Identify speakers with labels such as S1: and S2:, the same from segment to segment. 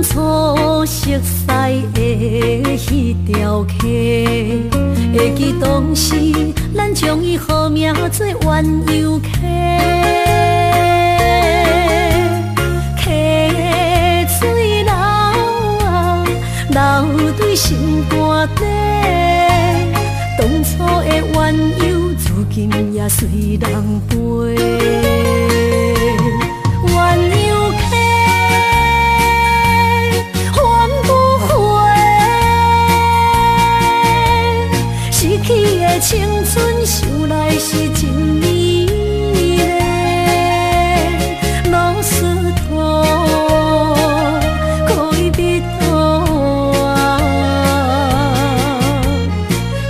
S1: 初熟悉的迄条溪，会记当时咱将伊号名做鸳鸯溪。溪水流啊，流对心肝底。当初的鸳鸯，如今也随人飞。鸳鸯溪。去的青春想来是真美丽，老师徒可以比多啊，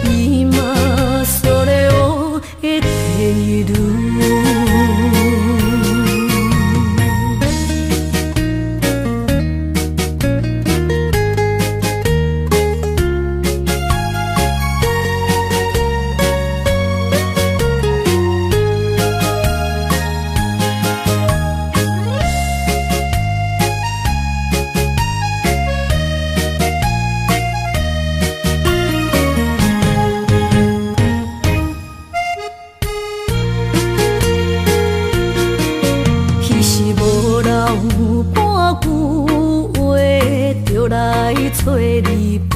S1: 伊嘛所了的地路。找你陪，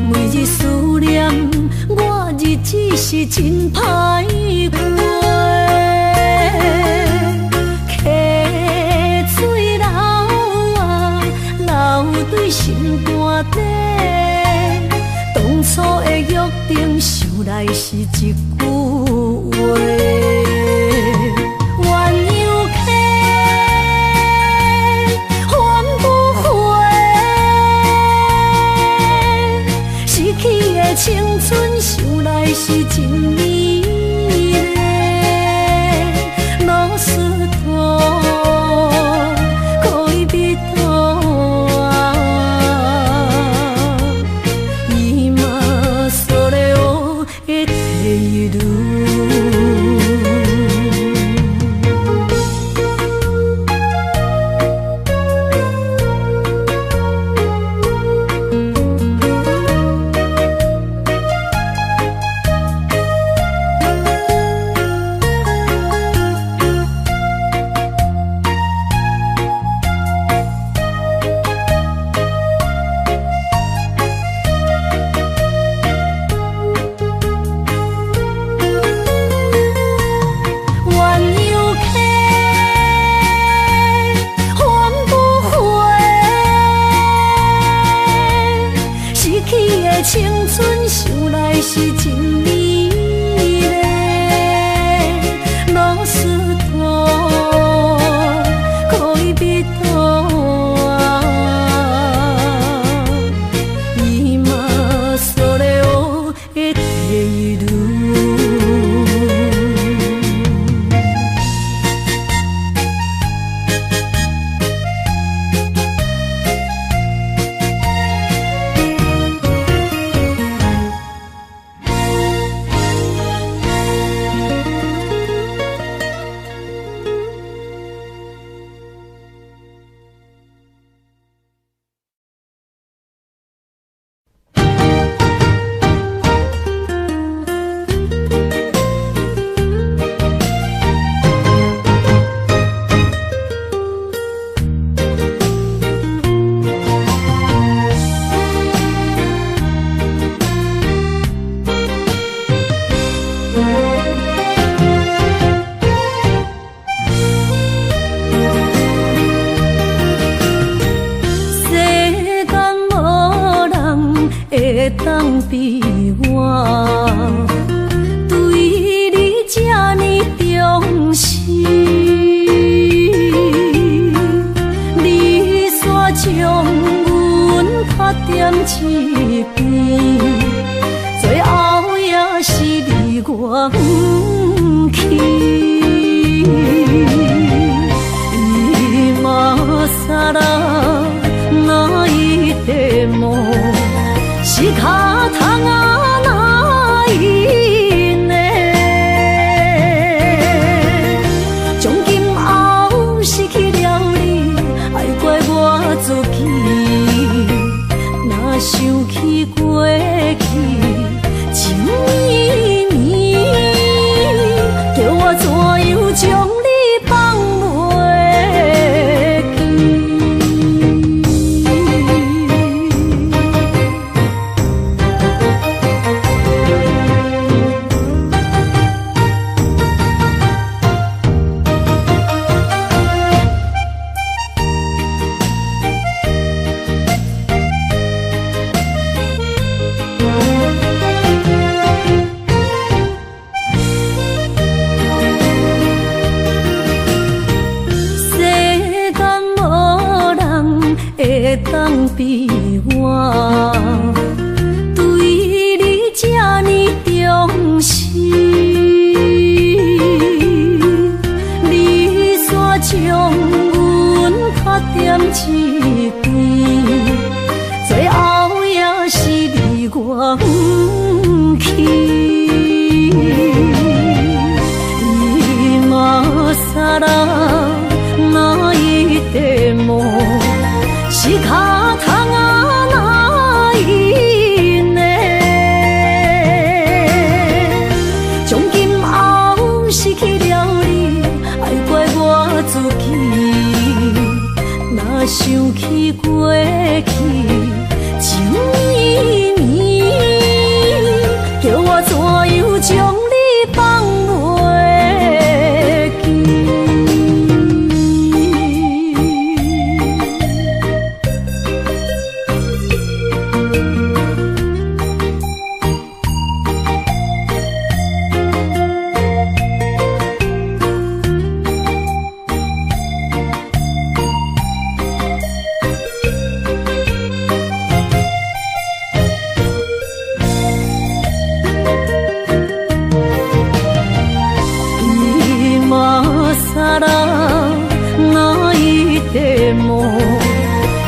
S1: 每日思念我，日子是真歹过。溪水流啊，流对心肝底。当初的约定，想来是一句话。青春想来是真美丽，老师徒可以比多啊，伊嘛所了的地路。青春想来是真美丽，老师徒可以比多啊，伊嘛所了的地路。会当比我对你这呢重视，你煞将阮拍点一边，最后也是你我不去。今ら泣いても仕方がないね。从今后失去了你，爱怪我自己。你我，对你这呢重视，你煞将阮较点一边，最后也是你我不去。萨拉那一地梦，是脚痛啊那一呢？从今后失去了你，爱怪我自己。若想起过去，情绵绵，叫我怎样将你放袂？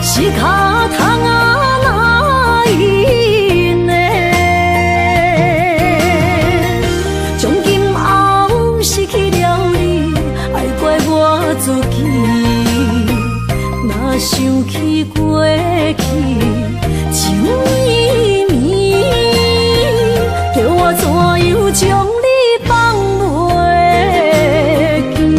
S1: 是脚痛啊那一呢？从今后失去了你，爱怪我自己。若想起过去，情绵绵，叫我怎样将你放袂记？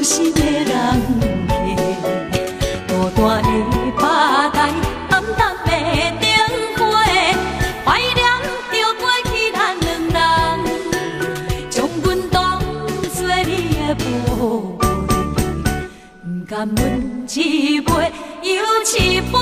S1: 心的人客，孤单的巴台，暗淡的灯花，怀念着过去咱两人，将阮当作你的宝贝，不甘阮一杯又一杯。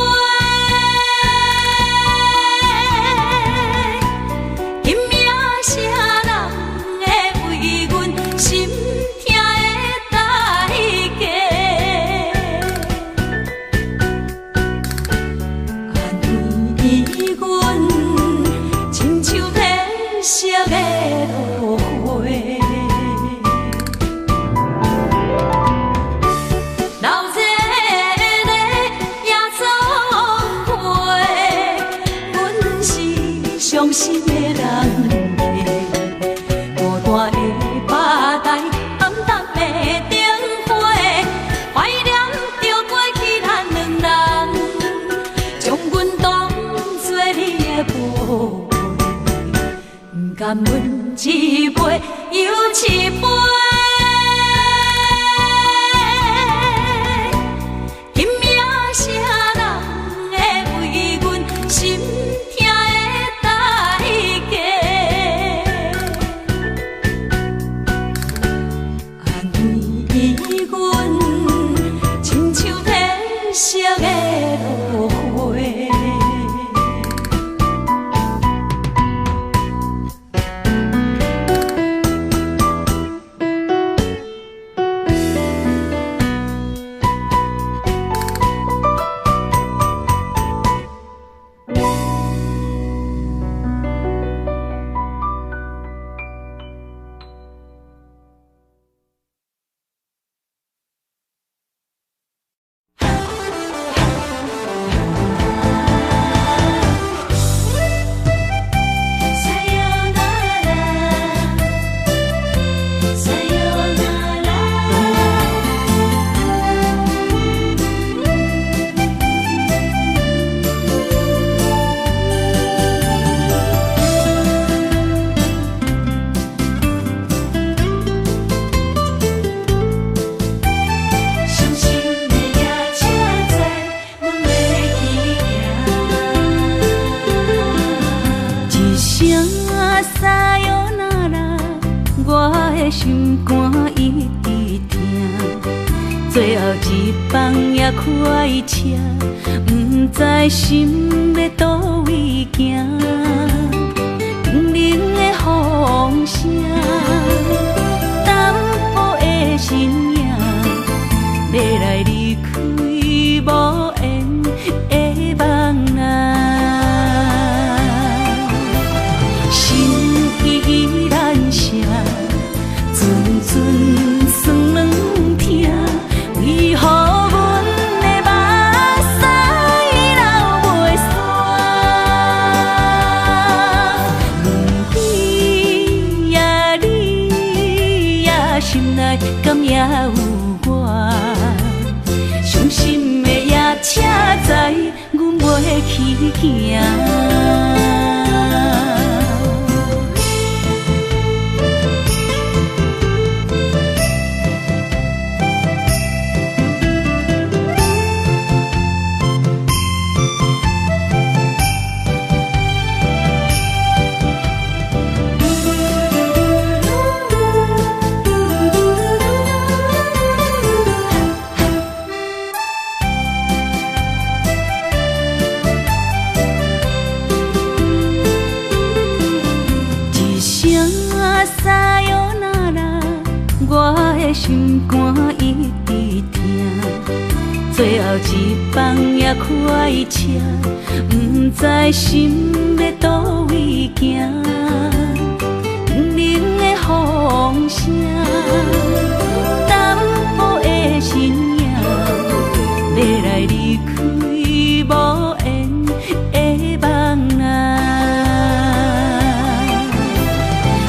S1: 伤心的人客，孤单的巴台，暗淡的灯花，怀念着过去咱两人，将阮当作你的宝贝，不甘阮一杯又一杯。心肝一直疼，最后一放也开车，不知心要倒位行。冷冷的风声，淡薄的身影，要来离开无缘的梦啊。心依然声。阵酸软疼，为何阮的目屎流袂煞？问鬼呀你呀，心内敢也有我？伤心的夜车载，阮袂去行。心肝一直疼，最后一放也开车，不知心要倒位行。冷冷的风声，淡薄的身影，要来离开无缘的梦啊。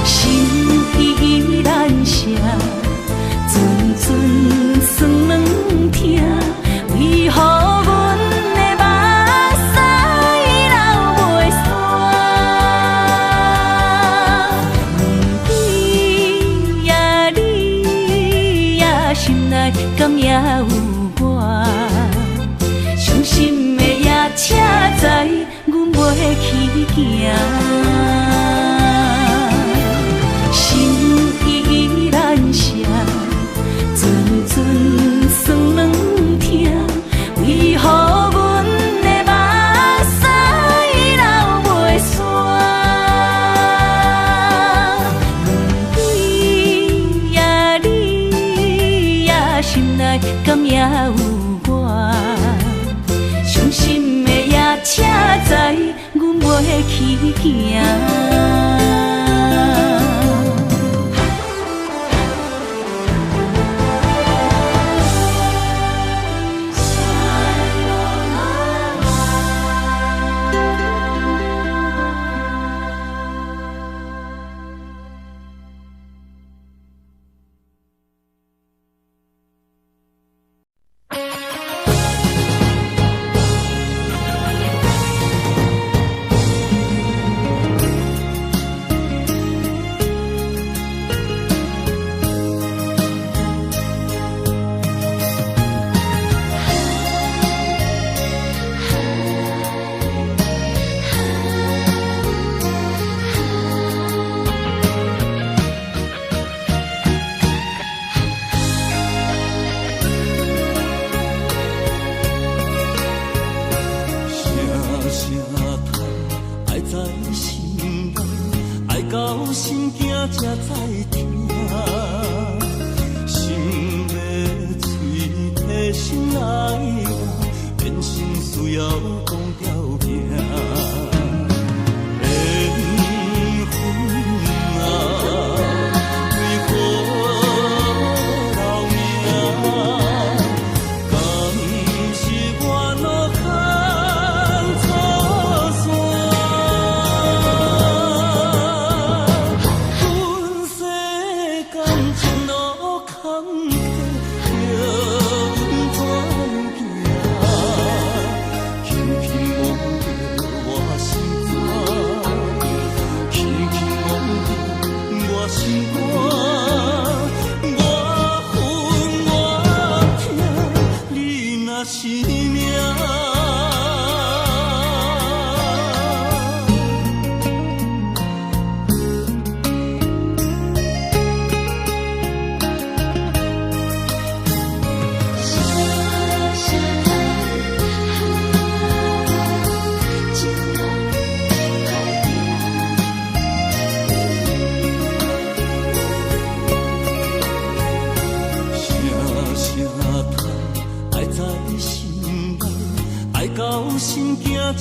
S1: 心依然声。阵酸软疼，为何阮的目屎流袂煞？问鬼呀敢也有我？伤心的夜车载，阮袂去行。心依然舍，阵阵酸软痛，为何阮的目屎流袂煞？问对呀，你呀心内敢也有我？伤心的夜车载，阮袂去行。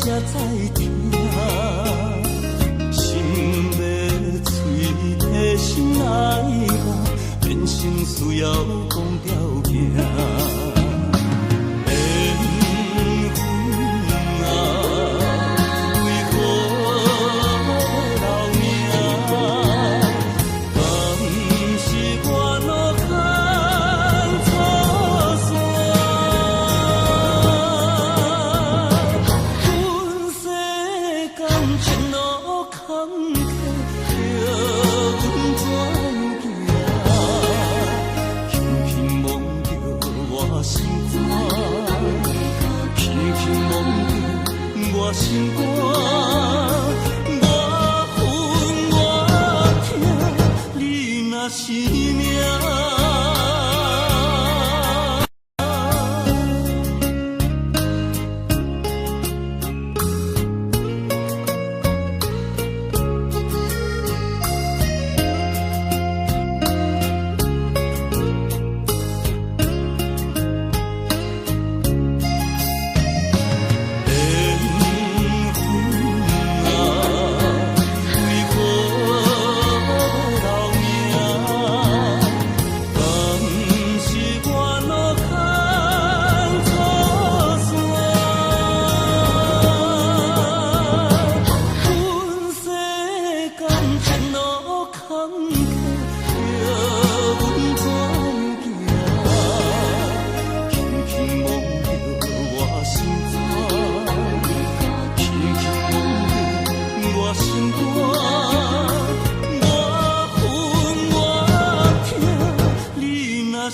S2: 才知听，心要碎的心爱我，变成需要讲条件。心肝，我恨我痛，你若是命。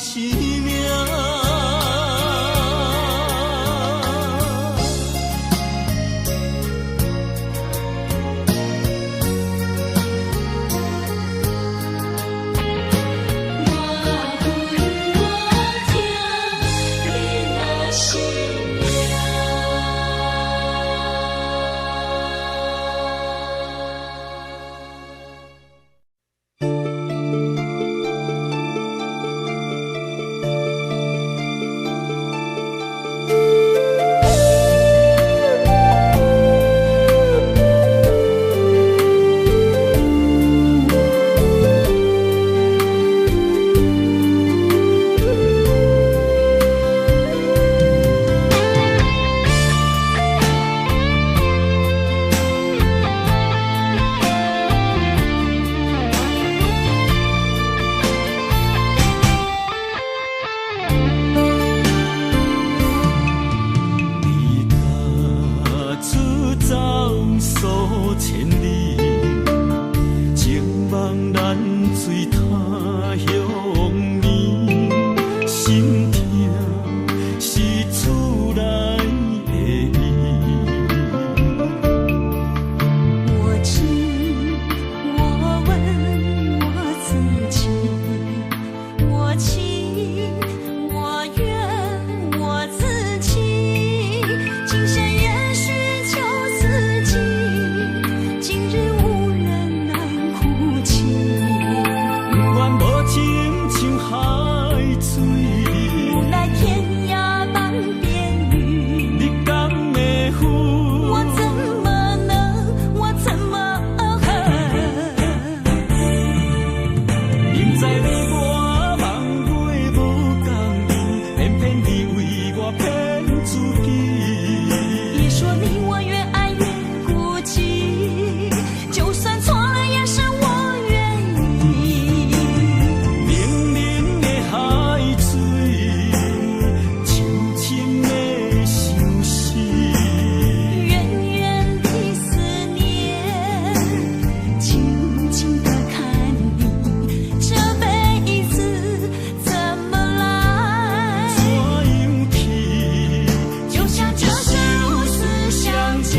S2: 是命。水他乡眠，心痛是厝内的伊。
S1: 我知，我问我自己，我情我愿我自己，今生也许求自己，今日无人难哭泣。
S2: 不愿无情像海水，
S1: 无奈天涯半边雨，
S2: 你敢会负？
S1: 我怎么能，我怎么
S2: 明知你我梦袂无共你，偏偏你为我骗自己。
S1: 别说你我越爱越孤寂，就算错了也是我愿意。
S2: 冷冷的海水，深深的相思。
S1: 远远的思念，静静地看你，这辈子怎么来？
S2: 怎样去？
S1: 就像这生如此相契。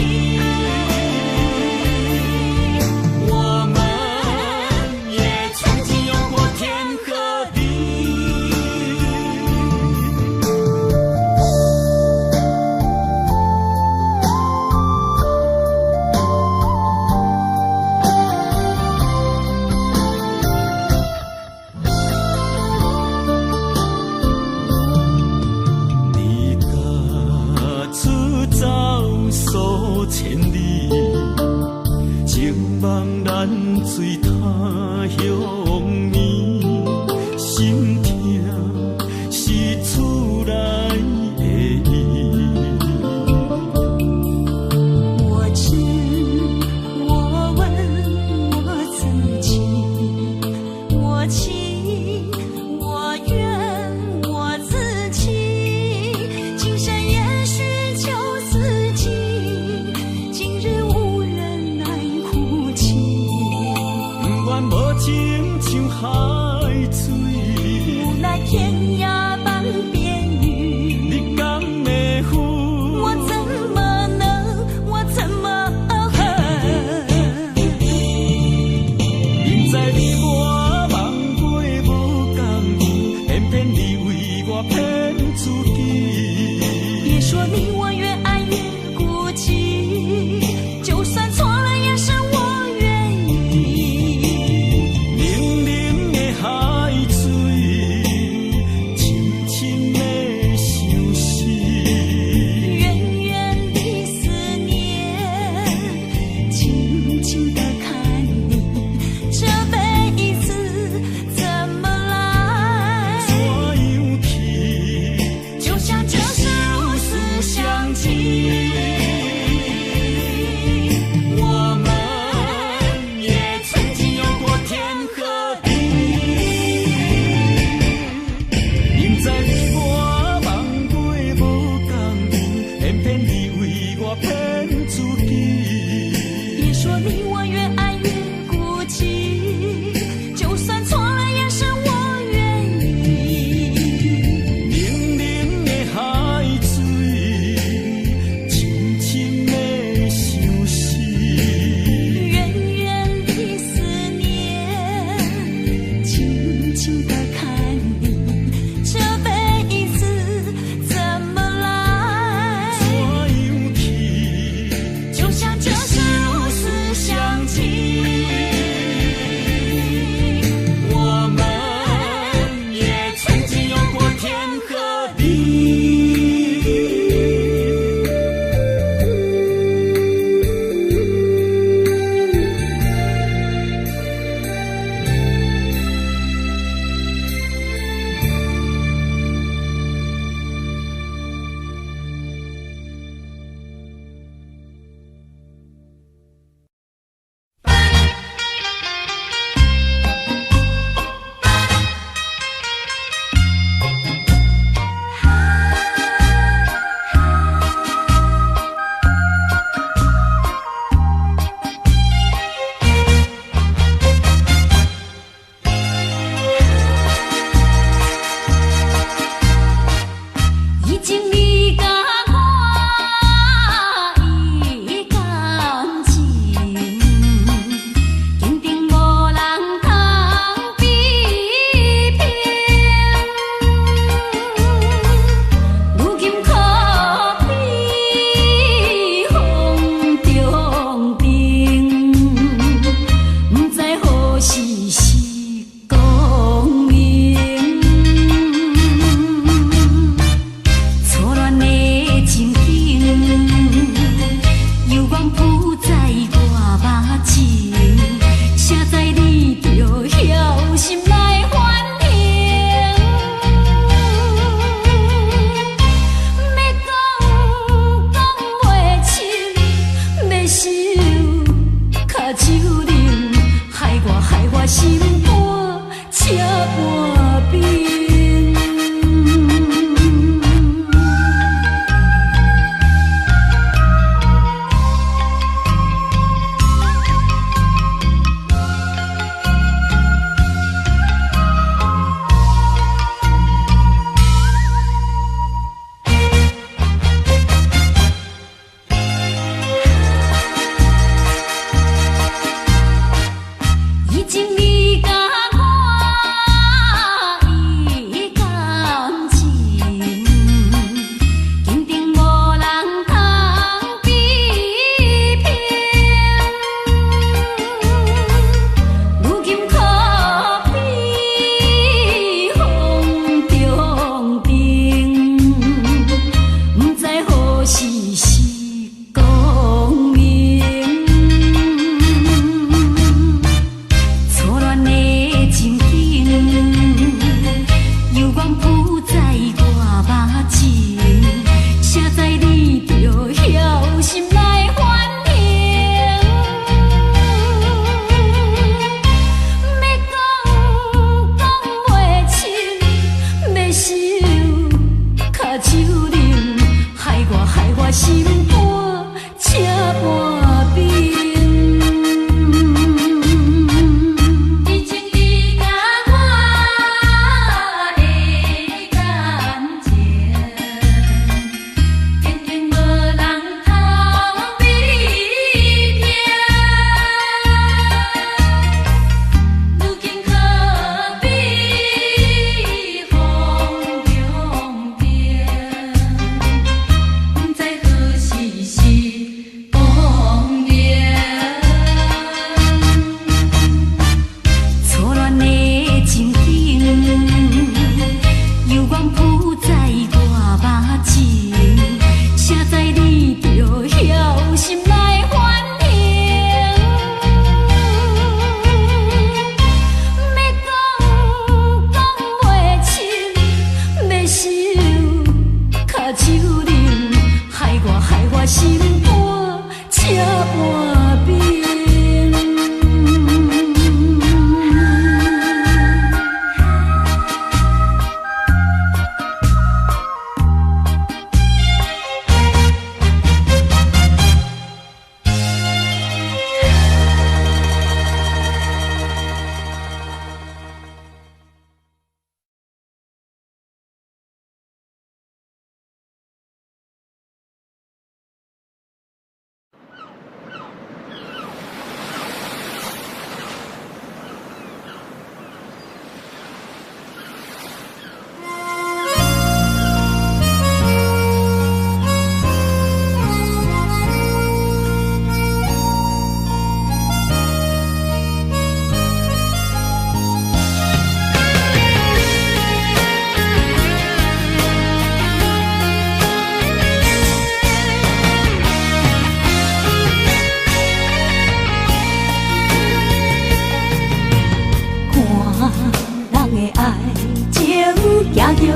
S1: 我们也曾经有过天和地。你家出走数千里，情望咱水他乡眠，心痛是厝内的伊。我知，我问我自己，我情我愿我自己，今生也许求自己，今日无人难哭泣。
S2: 不愿无情像海水，
S1: 无奈天涯半边雨，
S2: 你敢会负？
S1: 我怎么能，我怎么
S2: 明知你我梦袂无共你，偏偏你为我骗自己。
S1: 别说你我越爱越孤寂，就算错了也是我愿意。
S2: 冷冷的海水，深深的相思。
S1: 远远的思念，静静地看你，这辈子怎么来？
S2: 怎样去？
S1: 就像这生如此相契。我们也曾经有过天和地。
S2: 明知你我梦袂无共你，偏偏你为我骗自己。
S1: 别说你我越爱越孤寂，就算错了也是我愿意。
S2: 冷冷的海水，深深的相思。
S1: 远远的思念，静静地看你，这辈子怎么来？
S2: 怎样去？
S1: 就像这生如此相契。我们也曾经有过天和地。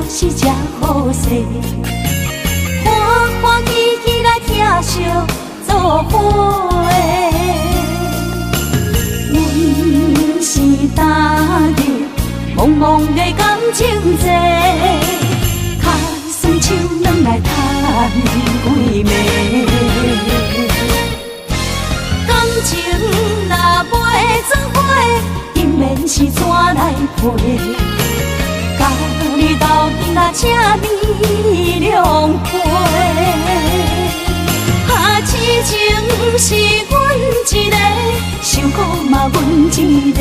S1: 是这好势，欢欢喜喜来疼惜做伙的。阮是踏入茫茫的感情债，脚酸手软来赚几暝。感情若袂做伙，因免是怎来陪？甲你斗阵啊，请你谅配。啊，痴情是阮一个，受苦嘛阮一个。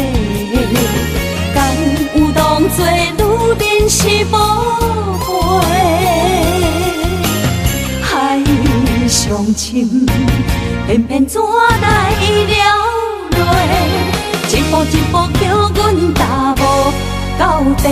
S1: 敢有当作女人是无悔？海上深，偏偏怎来了落？一步一步叫阮踏无到底。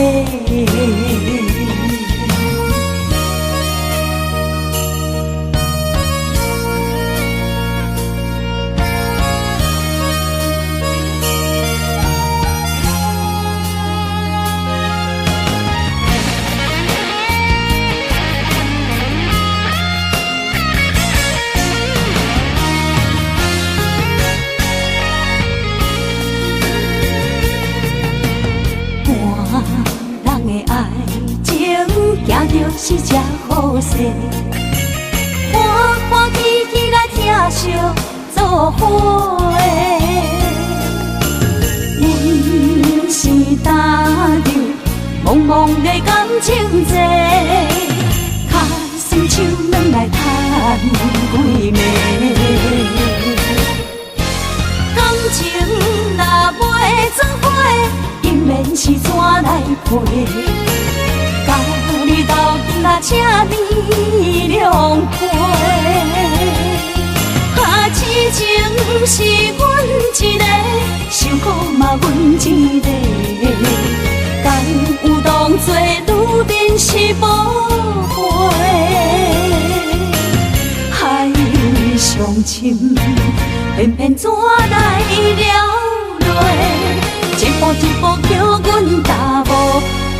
S1: 行着是这好势，欢欢喜喜来疼惜做伙的。阮是踏入茫茫的感情债，脚酸手软来赚几暝。感情若袂做伙，因免是怎来陪？甲你斗阵啊，请你谅配。啊，痴情是阮一个，受苦嘛阮一个。敢有当作女人是无悔？海上深，偏偏怎来了落？一步一步叫阮踏无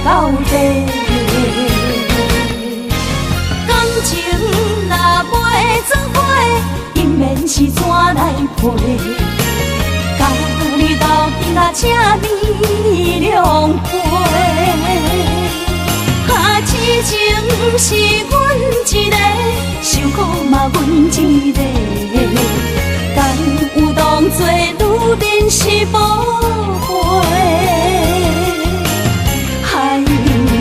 S1: 到底。感情若袂做伙，因免是怎来陪？甲你斗阵啊，请你谅配。啊，痴情是阮一个，受苦嘛阮一个。敢有当作女人是无悔？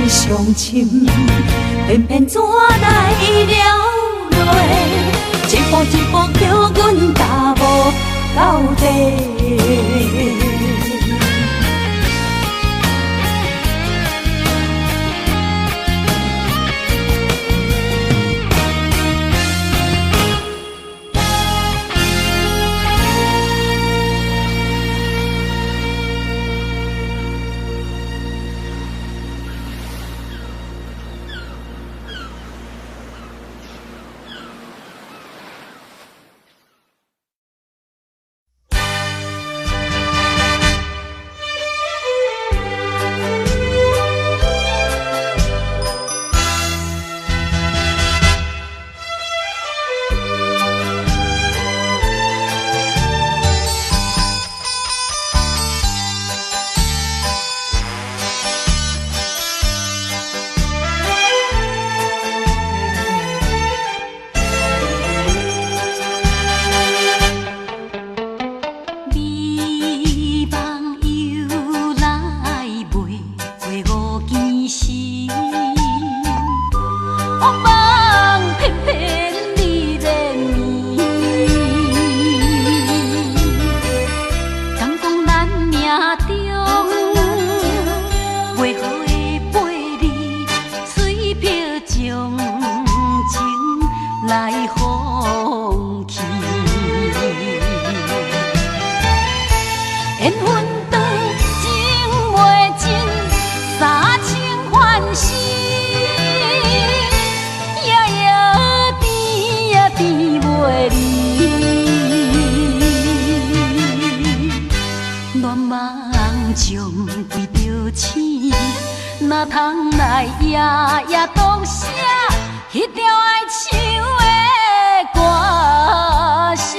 S1: 上深，偏偏怎来了落？一步一步叫阮踏无到底。哪通来夜夜当写迄条爱唱的歌词？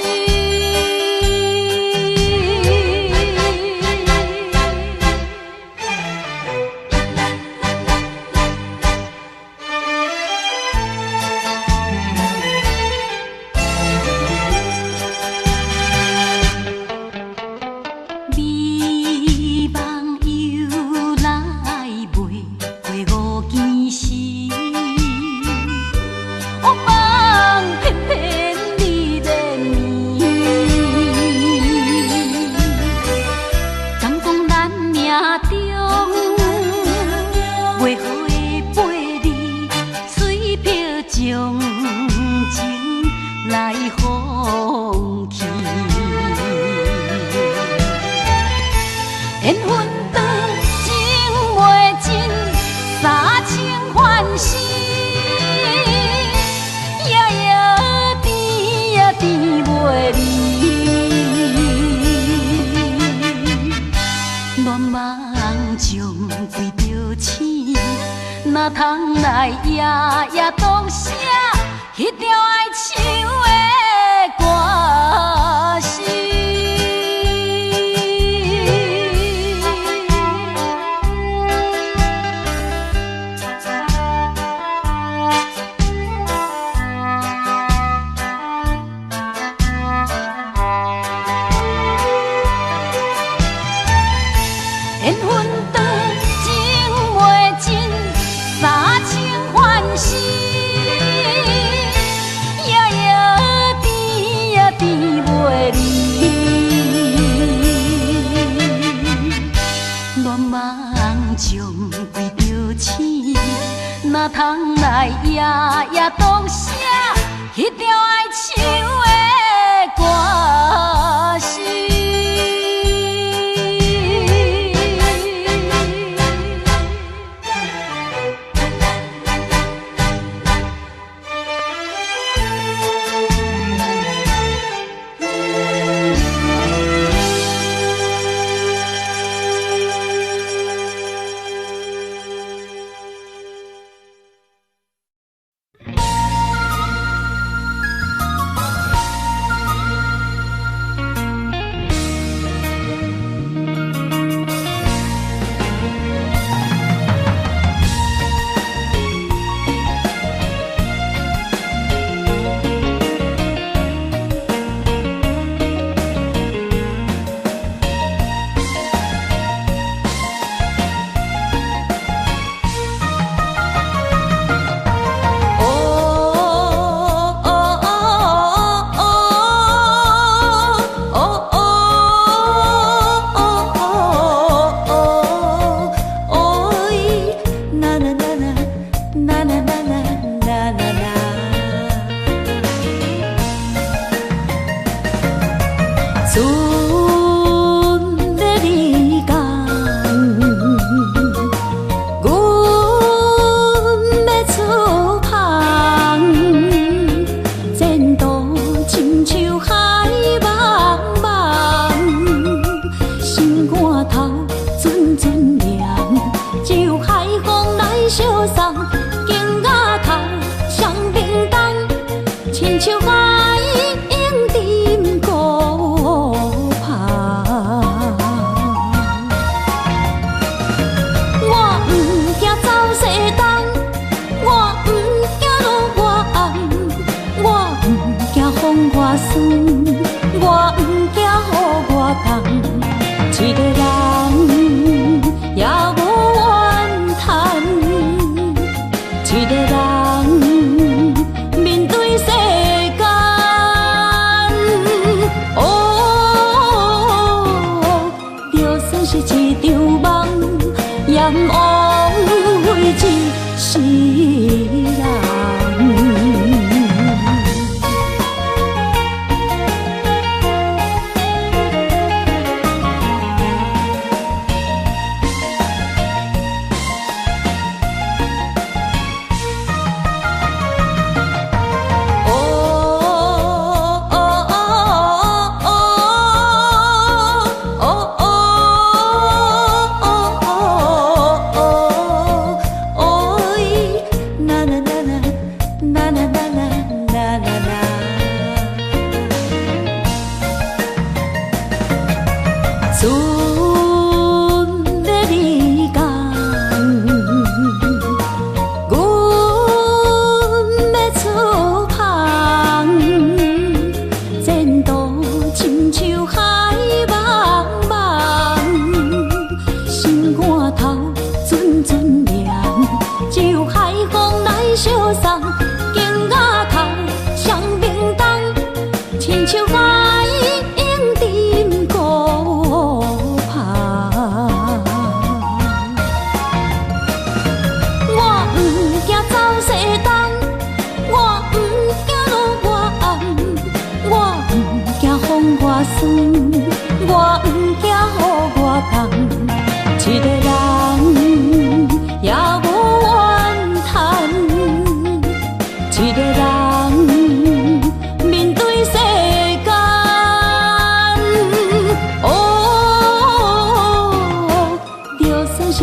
S1: 哪通来夜夜当写迄条爱唱的歌词？缘分长，情袂尽。三情欢喜，夜夜甜呀甜袂离。乱梦将规条星，哪通来夜夜当写迄条爱唱的歌词？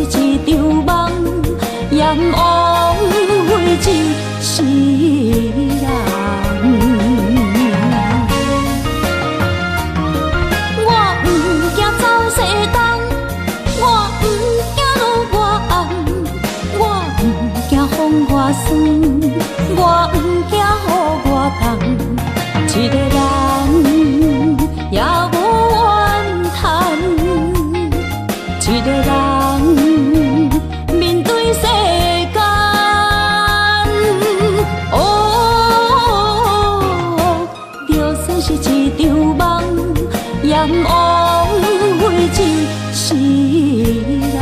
S1: 是一场梦，阎王为一世人。我不惊走西东，我不惊路外暗，我不惊风外酸，我不惊雨外重。一个人也无怨叹，一个人面对世间。就算是一场梦，阎王为一世人。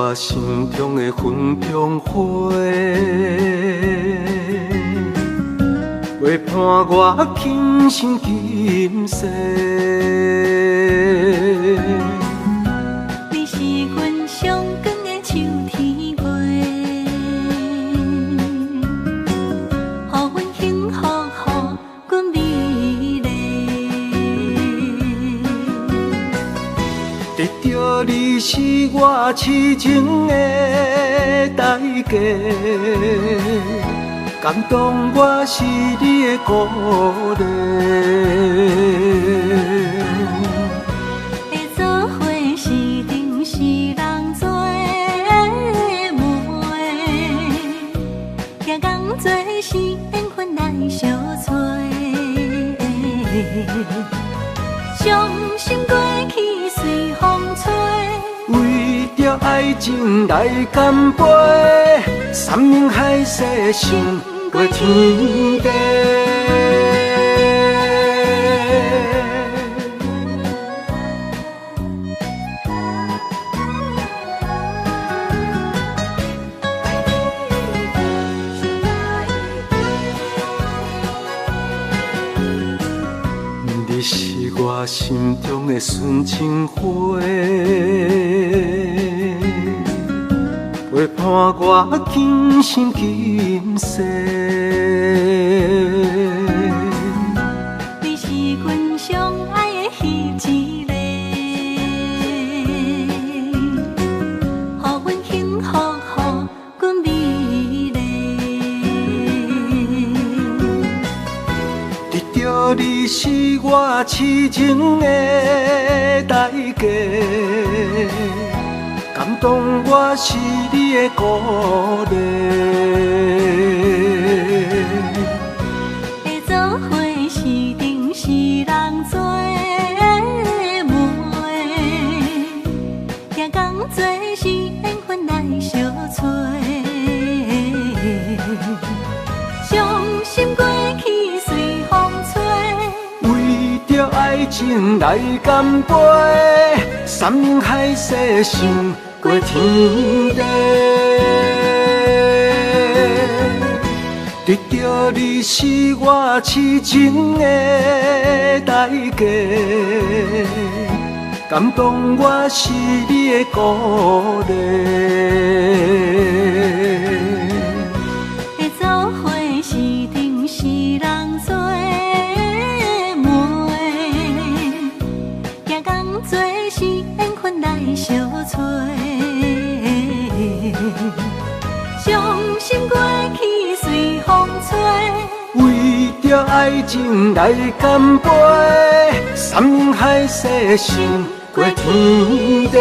S3: 我心中的云中花，陪伴我今生今世。
S1: 你是阮上光的秋天月，予阮幸福，予阮美丽。
S3: 得到你是我痴情的代价，感动我是你的鼓励。
S1: 会做伙是定是人做媒，行工做是缘分来相找。伤心过去随风吹。
S3: 为着爱情来干杯，山盟海誓想过天地。你是我心中的纯情花，陪伴我今生今世。
S1: 你是阮上爱的彼一个，予阮幸福，予阮美丽。
S3: 得到你是我痴情的代价，感动我是你的鼓励。
S1: 会做伙是定是人做媒，行工做是缘分来相找。伤心过去随风吹。
S3: 为着爱情来干杯，山盟海誓想过天地。得到你是我痴情的代价，感动我是你的鼓励。
S1: 会做伙是定是人做媒，行工做是缘分来相找。伤心过去随风吹。
S3: 为着爱情来干杯，山盟海誓想过天地。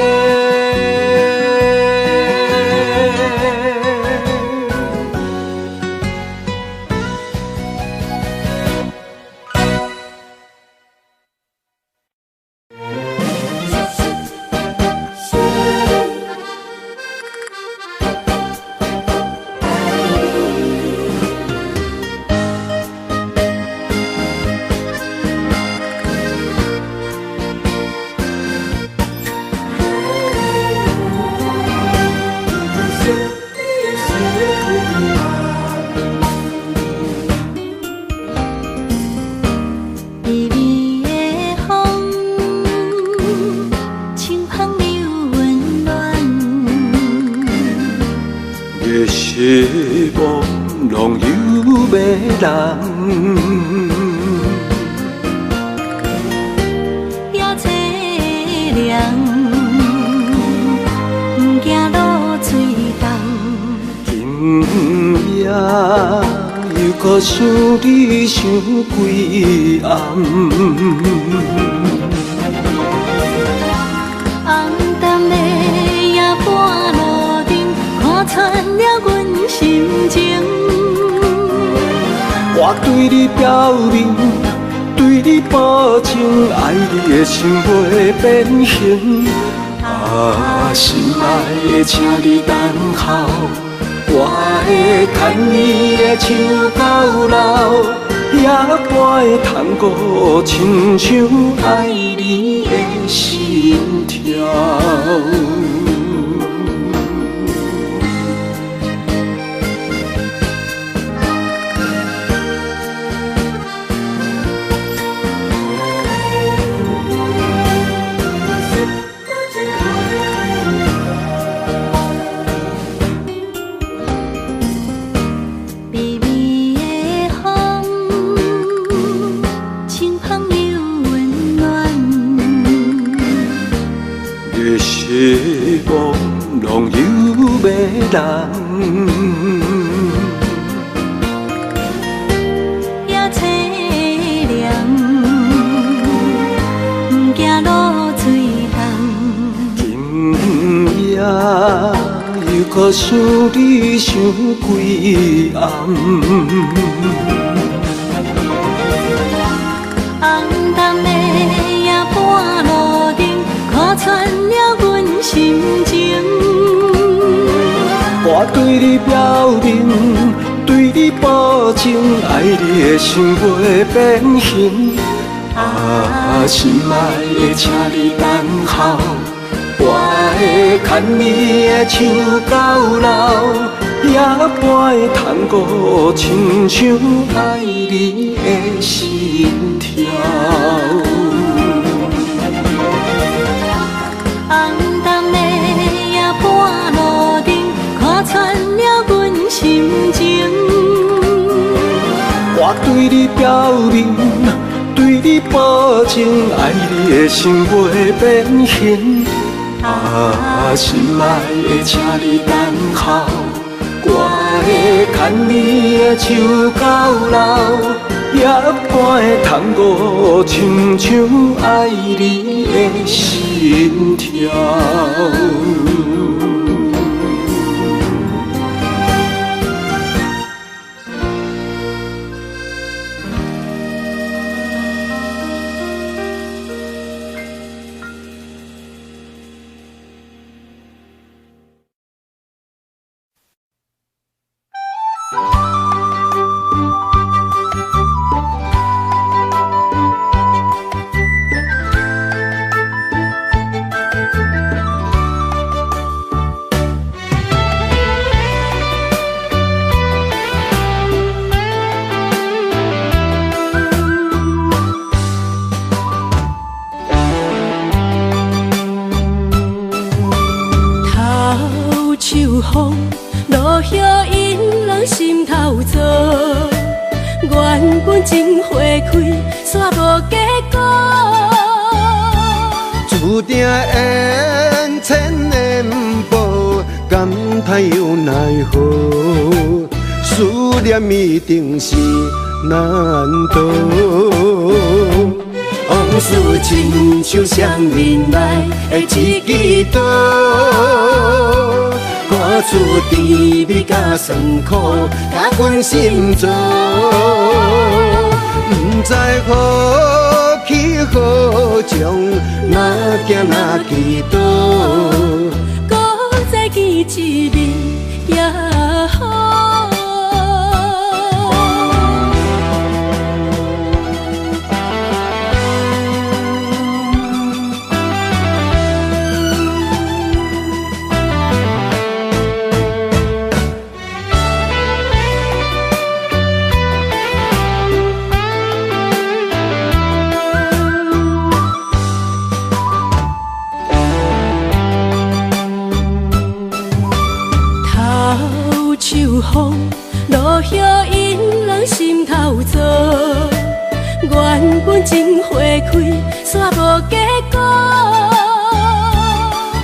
S1: 微微的风，轻捧又温暖。
S3: 夜色朦胧又迷人，
S1: 也凄凉，不惊路水重。
S3: 今夜又搁想你想几暗。
S1: 红淡的夜半路灯，看穿了阮心情。
S3: 我对你表明，对你保证，爱你的心袂变形。啊，心爱的，请你等候，我会牵你的手到老，也会探顾亲像爱你的心跳。人。
S1: 也凄凉，不惊露水重。
S3: 今夜又搁想你想几暗。
S1: 红淡的夜半路灯，看穿了阮心情。
S3: 我对你表明，对你保证，爱你的心袂变形。啊，心爱的，请你等候，我会牵你的手到老，也不会通过亲像爱你的心跳。
S1: 红淡的夜半路灯，看穿了阮心情。
S3: 我对你表明，对你保证，爱你的心袂变形。啊，心爱的，请你等候，我会牵你的手到老，也不会通过亲像爱你的心跳。
S1: 风，落叶引人心头躁。原本情花开，煞无结果。
S4: 注定缘千年报，感叹又奈何？思念一定是难渡。往事亲像双面来的一支刀，看出甜蜜甲酸苦，甲阮心中。不知何去何从，哪行哪去倒，
S1: 搁再见一面也好。秋风，落叶引人心头躁。原本情花开，煞无结果。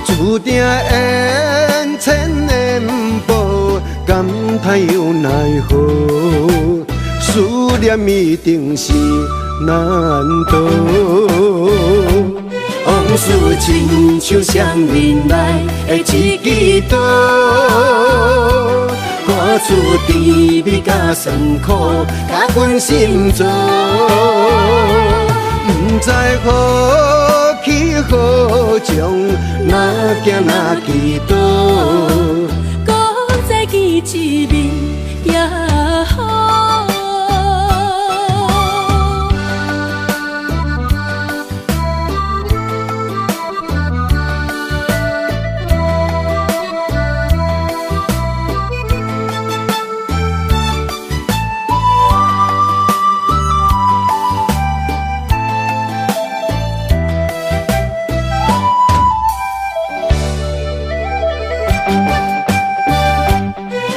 S4: 注定缘千年报，感叹又奈何？思念一定是难渡。往事亲像双面来的一支刀，看出甜蜜甲酸苦，甲阮心中。不知何去何从，哪行哪去倒，
S1: 搁再见一面也好。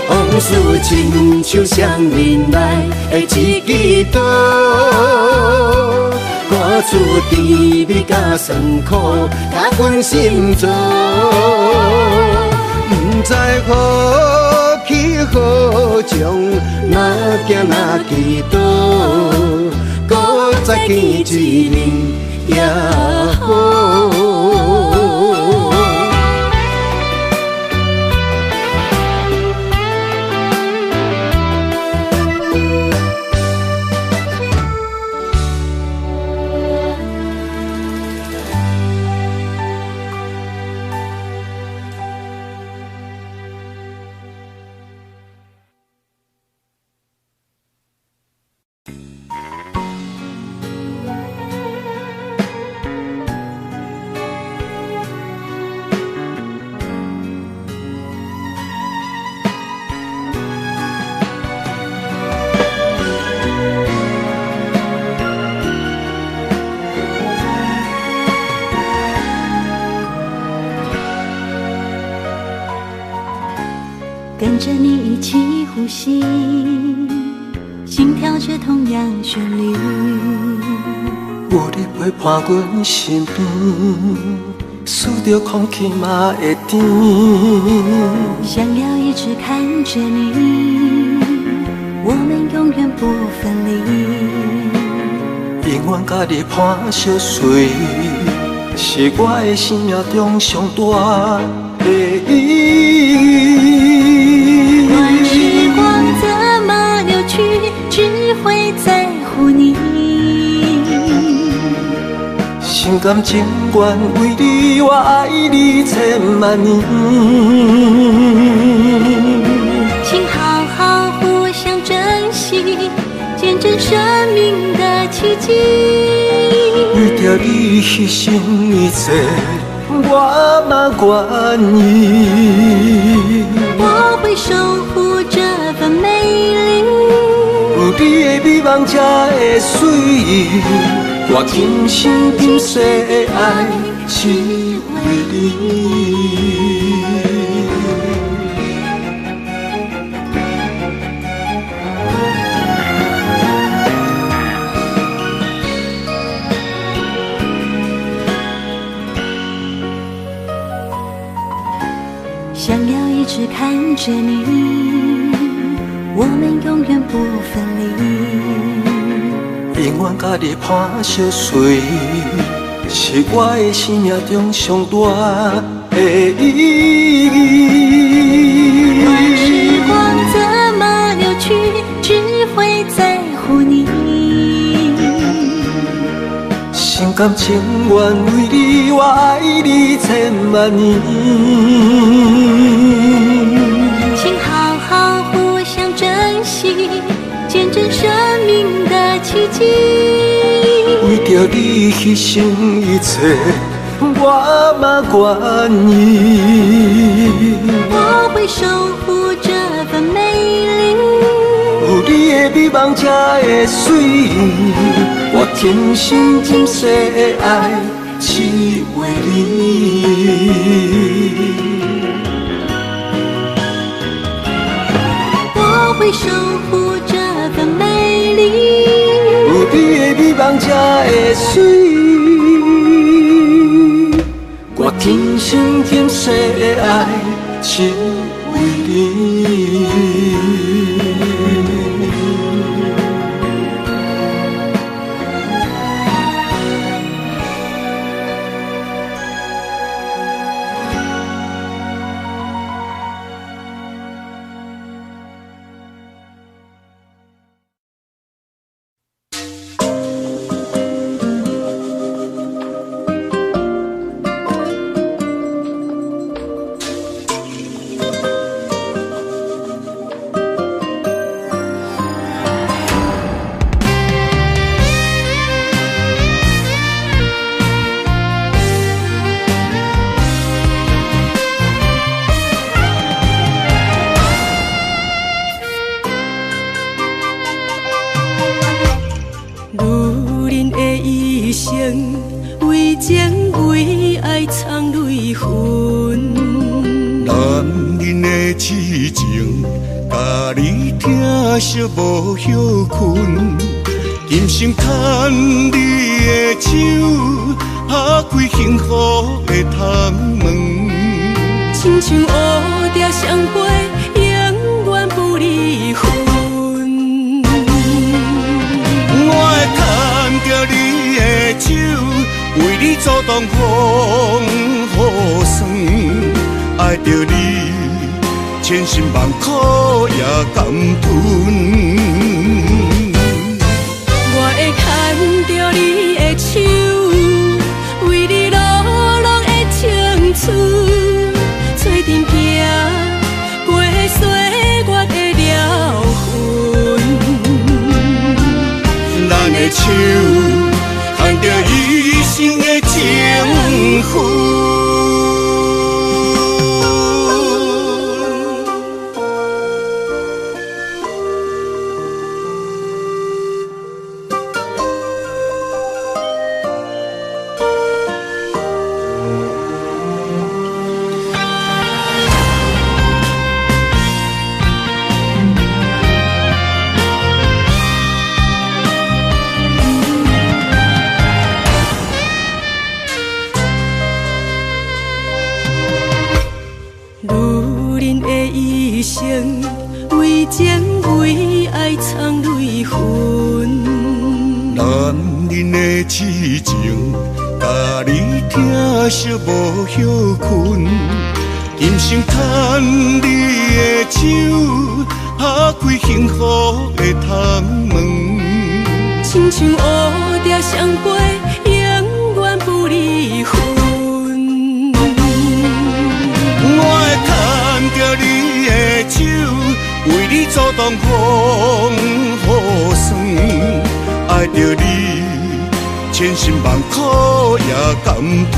S4: 往事亲像双面来的一支刀，看出甜蜜甲酸苦，甲阮心中。不知好气好情，哪行哪祈祷，搁再见一面也好。
S1: 跟着你一起呼吸，心跳着同样旋律。
S3: 有你陪伴阮身边，数着空气嘛会甜。
S1: 想要一直看着你，我们永远不分离。
S3: 永远甲你伴相随，是我的生命中上大的意义。
S1: 管时光怎么流去，只会在乎你。
S3: 心甘情愿为你，我爱你千万年。
S1: 请好好互相珍惜，见证生命的奇迹。
S3: 为着你牺牲一切，我嘛愿意。
S1: 我会守护这份美丽。
S3: 有你的美梦才会水，我今生今世的爱只为你。
S1: 想要一直看着你，我们永远不分离。
S3: 永远甲你伴相随，是我的生命中上大的意义。
S1: 管时光怎么流去，只会在乎你。
S3: 心甘情愿为你，我爱你千万年。
S1: 请好好互相珍惜，见证生命的奇迹。
S3: 为着你牺牲一切，我嘛愿意。
S1: 我会守护这份美丽。
S3: 有你的美梦才会水，我今生今世的爱只为你。
S1: 我会守护这份美丽。
S3: 有你的美梦才会水，我今生今世的爱只为你。
S1: 为情为爱藏泪痕，
S2: 男人的痴情，甲你疼惜无休困。今生牵你的手，打开幸福的窗门。
S1: 亲像乌蝶双
S2: 阻挡风雨霜，爱着你，千辛万苦也甘吞。
S1: 我会牵着你的手，为你流浪的青春，做阵行过岁月的疗痕。
S2: 咱的手牵着一生的情分。
S1: 为情为爱藏泪痕，
S2: 男人的痴情，甲你疼惜无休困。今生牵你的手，打开幸福的窗门。
S1: 亲像乌蝶相陪，永远不离分。
S2: 我会牵着你的手，为你阻挡风雨霜，爱着你，千辛万苦也甘吞。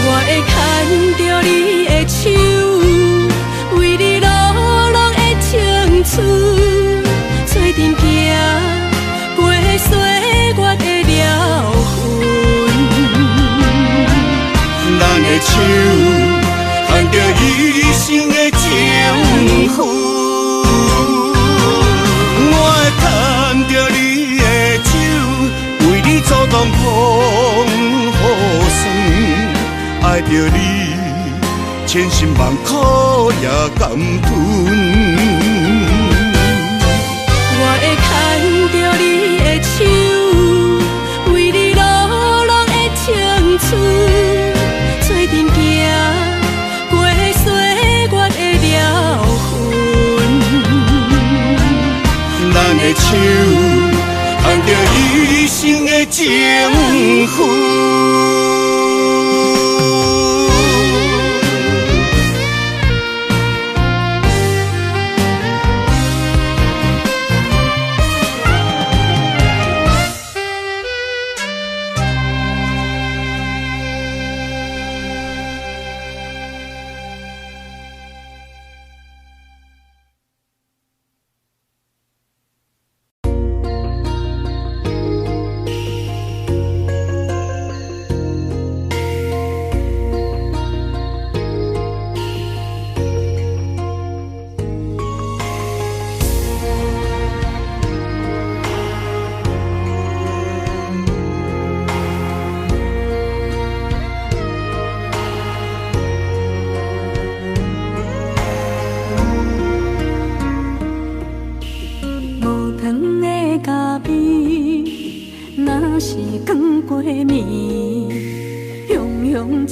S1: 我会牵着你的手，为你流浪的青春，做阵行过岁月的疗痕。
S2: 咱的手牵着一生的情分，我会牵着你的手，为你阻挡风雨霜，爱着你，千辛万苦也甘吞。
S1: 我会牵着你的手，为你流浪的青春，做阵行过岁月的疗痕。
S2: 咱的手牵着一生的情分。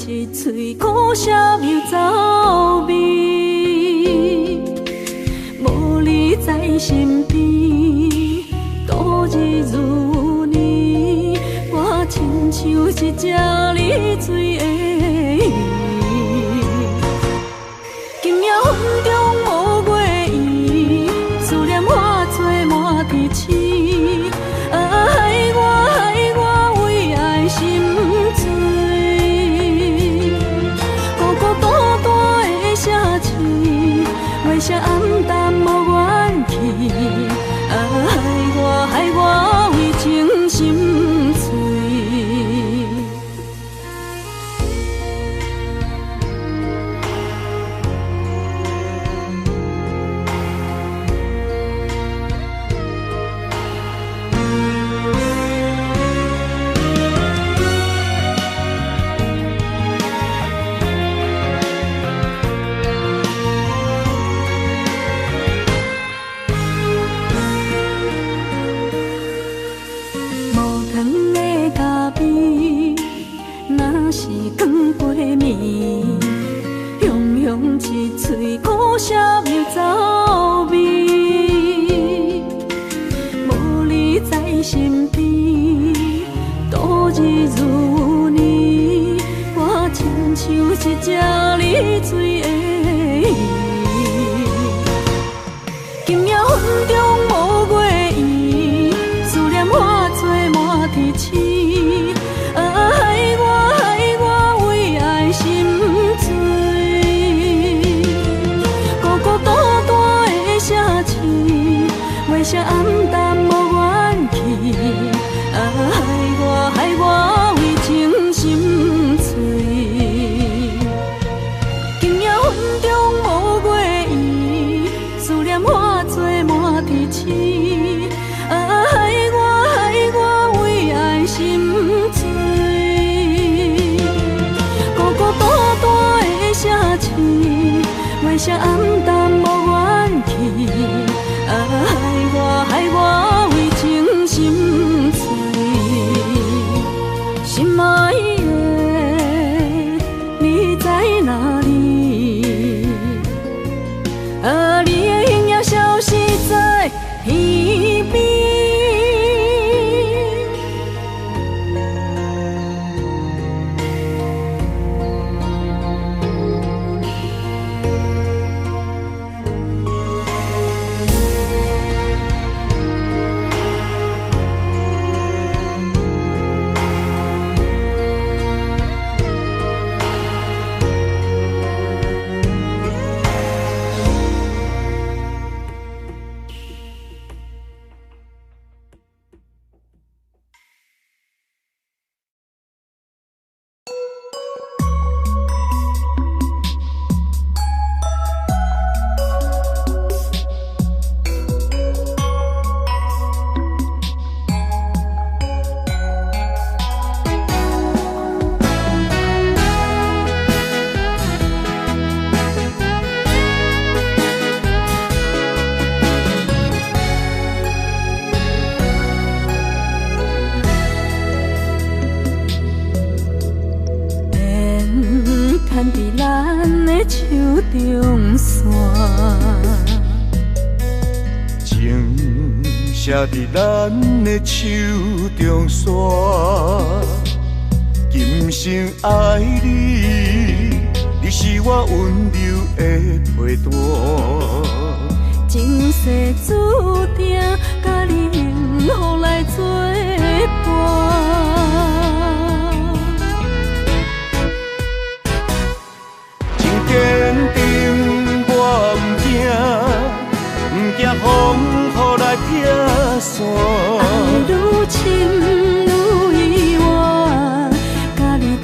S1: 一嘴苦涩又走味，无你在身边，度日如年，我亲像一只离水的鱼。今夜风中无月圆，思念化作满天星。害我为爱心醉。月色暗淡无元气，害我为情心碎。嘴苦涩又走味，无你在身边，度日如年，我亲像一只溺水的鱼。今夜云中无月圆，思念化作满天星。害我为爱心醉，孤孤单单的城市，月色暗淡无元气。害我为情心碎。今夜云中无月圆，思念化作满天星。害我为爱心醉。月色暗淡无元气，害我为情心碎。心爱的，你在哪里？你的影也消失在天边。牵伫咱的手中线，
S2: 情写伫咱的手中线，今生爱你，你是我温柔的陪伴。
S1: 前世注定，甲你幸福来作伴。
S2: 坚定我不惊风雨来撇散。
S1: 爱愈深愈远，甲你同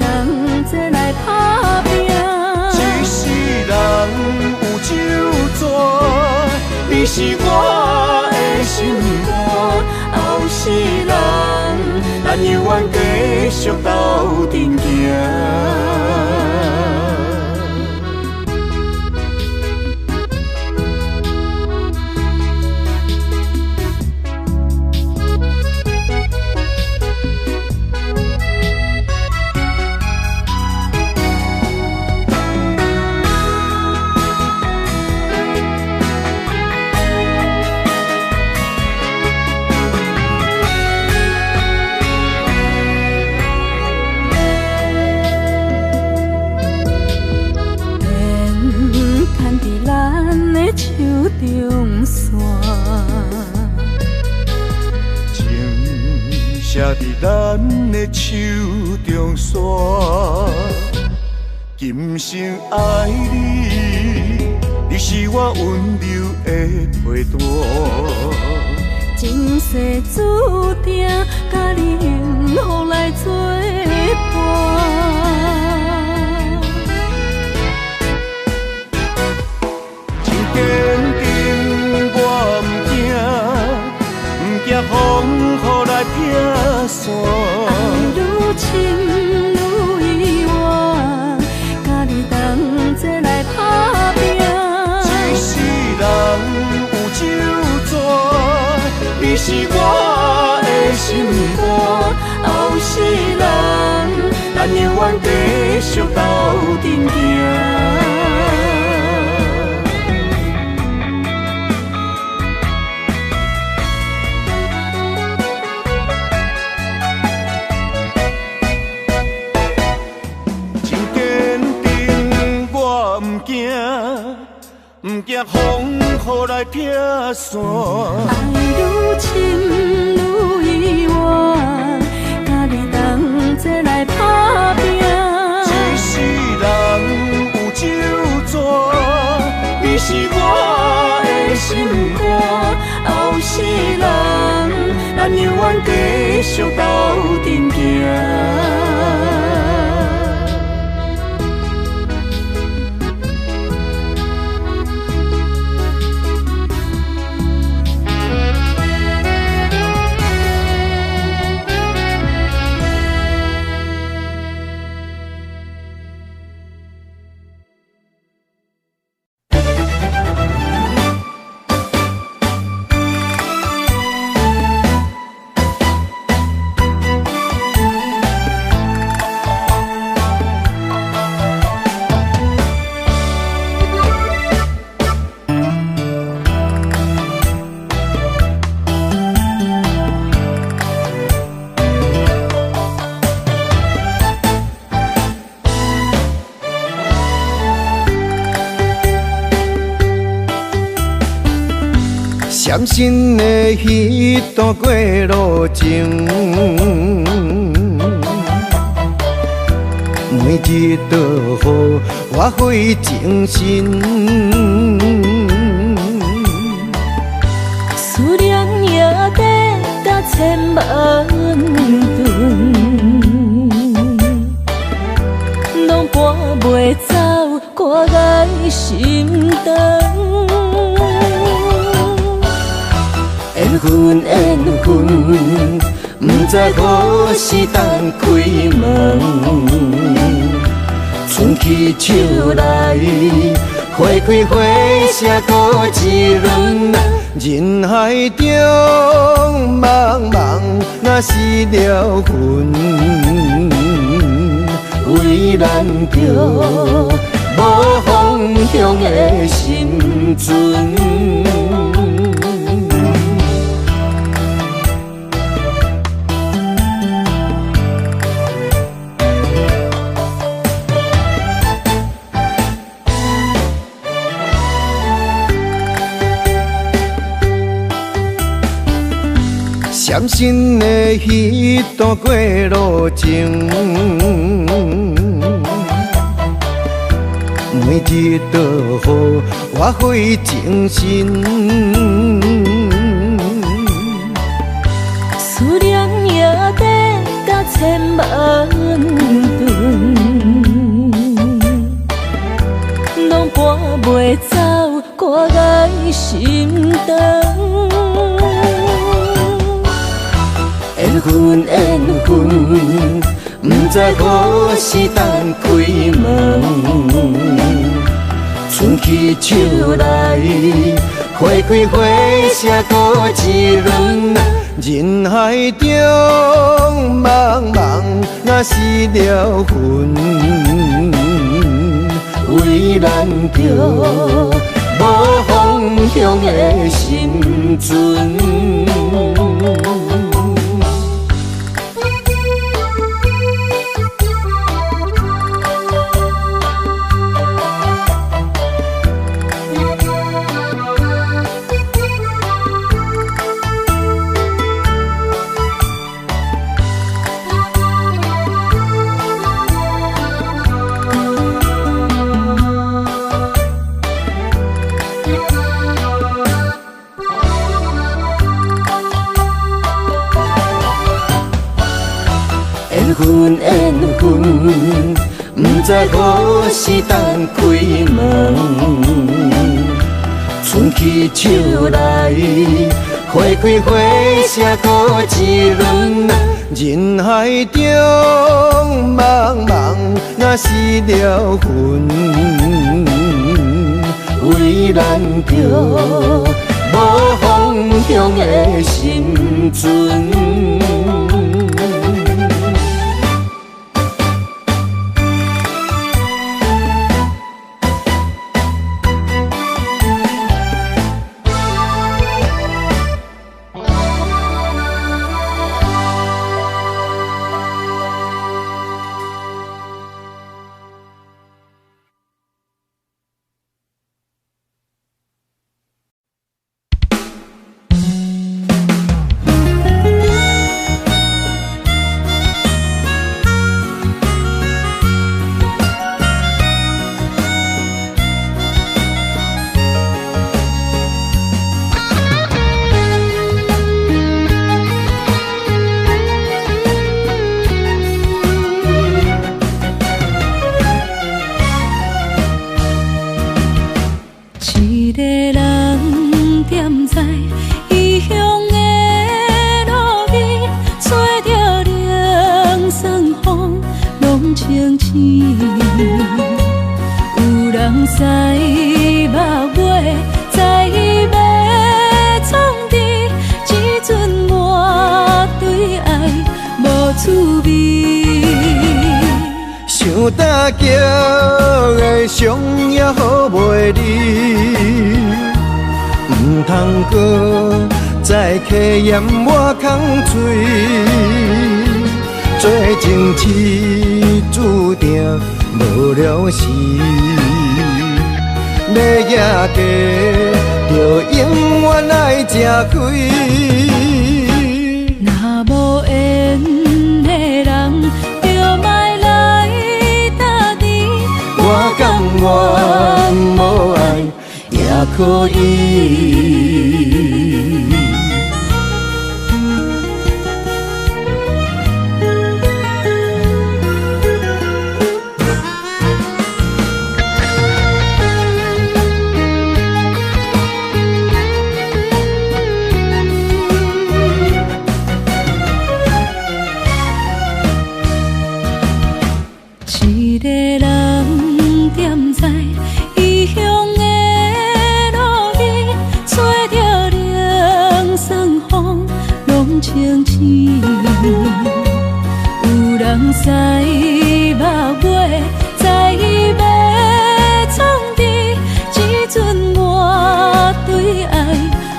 S1: 齐来打拼。
S2: 一世人有酒泉，你是我的心肝。后世人，咱永远继续斗阵行。
S1: 手中线，
S2: 情写伫咱的手中线，今生爱你，你是我温柔的陪伴。
S1: 前世注定，甲你幸福来作伴。
S2: 坚定我不惊风雨来撇散。
S1: 爱愈深愈远，甲你同齐来打拼。
S2: 一世人有酒泉，你是我的心肝。后世人，咱永远继续斗阵行。惊，不惊风雨来劈山。
S1: 爱愈深愈意外，甲你同齐来打拼。
S2: 一世人有酒泉，你是我的心肝。后世人，咱永远继续斗阵行。
S4: 闪身的彼段过路情，每日都予我费精神。
S1: 思念也得甲千万吨，拢搬袂走挂在心肠。缘分缘分，不知何时当开门。春去秋来，花开花谢过一轮。
S4: 人海中茫茫，若是了魂，
S1: 为咱着无方向的心存。
S4: 闪身的彼段过路情，每日都予我费精神。
S1: 思念也得甲千万吨，拢搬袂走挂在心肠。缘分缘分，不知何时当开门。春去秋来，花开花谢过一轮。
S4: 人海中茫茫，若是了魂，
S1: 为咱着无方向的心存。缘分缘分，不知何时当开门。春去秋来，花开花谢过一轮。
S4: 人海中茫茫，若是了魂，
S1: 为咱着无方向的心存。使目尾，在要创治，只准我对爱无趣味。
S4: 想搭桥的伤也好袂离，唔通搁再客嫌我空嘴。做情痴注定无了时，要野家就永远爱吃亏。
S1: 若无缘的人，就莫来搭敌。
S4: 我甘愿无爱也可以。
S1: 一个人踮在异乡的路边，吹着凉爽风，拢清醒。有人使目尾，在要创治，只准我对爱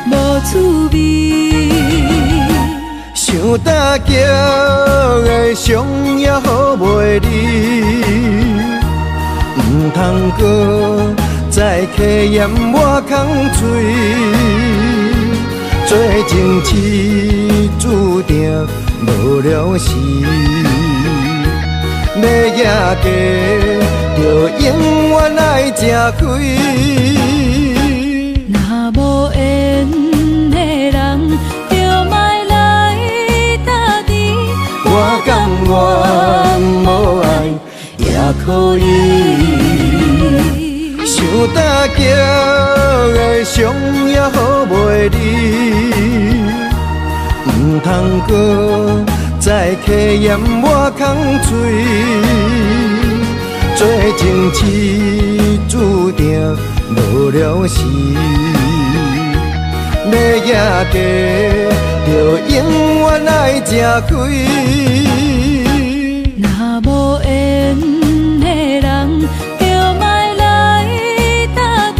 S1: 无趣味。
S4: 想搭桥的伤也好袂离，唔通搁再客嫌我空嘴。做情痴注定无了时，要野家就永远爱吃亏。
S1: 若无缘的人，就莫来搭敌。
S4: 我甘愿无爱也可以。想搭桥的伤也好袂离，唔通搁再客嫌我空嘴。做情痴注定无了时，要野家就永远爱吃亏。
S1: 若无缘的人，就莫来搭敌。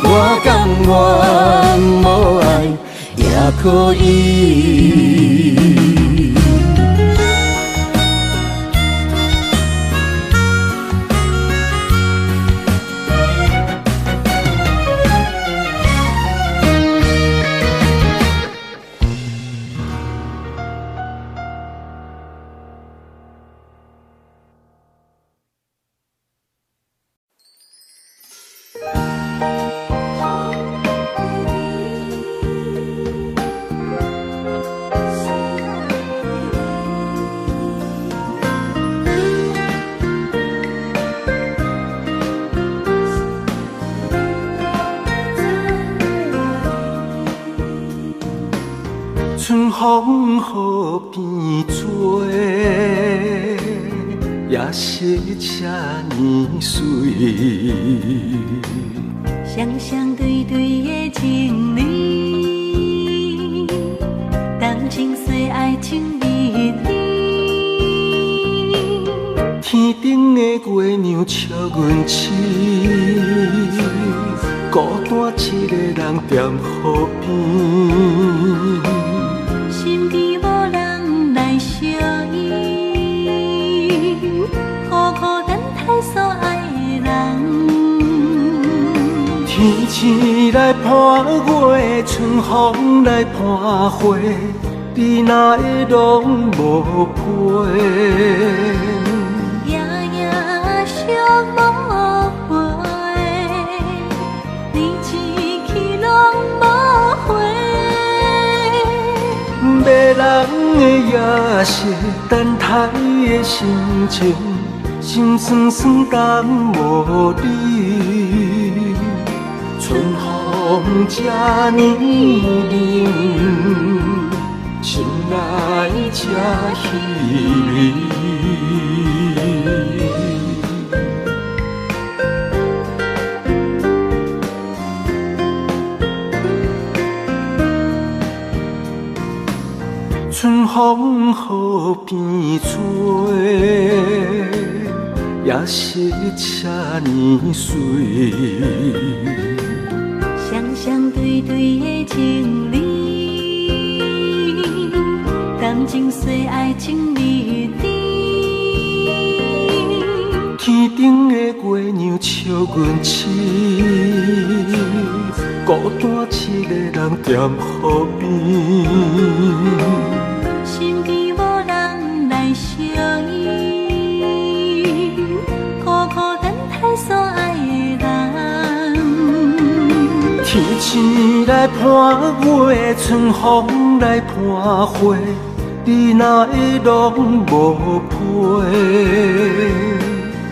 S4: 我甘愿无爱也可以。
S3: 春风河边吹，也是这呢水。
S1: 双双对对的情侣，谈情说爱情蜜里。
S3: 天顶的月亮笑阮痴，孤单一个人踮河边。
S1: 身边无人来相依，孤孤单单所爱的人。
S3: 天星来伴月，春风来伴花，你哪会拢无陪？
S1: 夜夜相无回，你一去拢无回。
S3: 迷人的夜色，等待的心情，心酸酸等无你。春风这呢冷，心内这稀微。风雨变做，也是这呢水。
S1: 双双对对的情侣，感情随爱情蜜甜。
S3: 天顶的月亮笑阮痴，孤单一个人踮河边。
S1: 身边无人来相依，孤孤单单所爱的人。
S3: 天星来伴月，春风来伴花，你哪会拢无陪？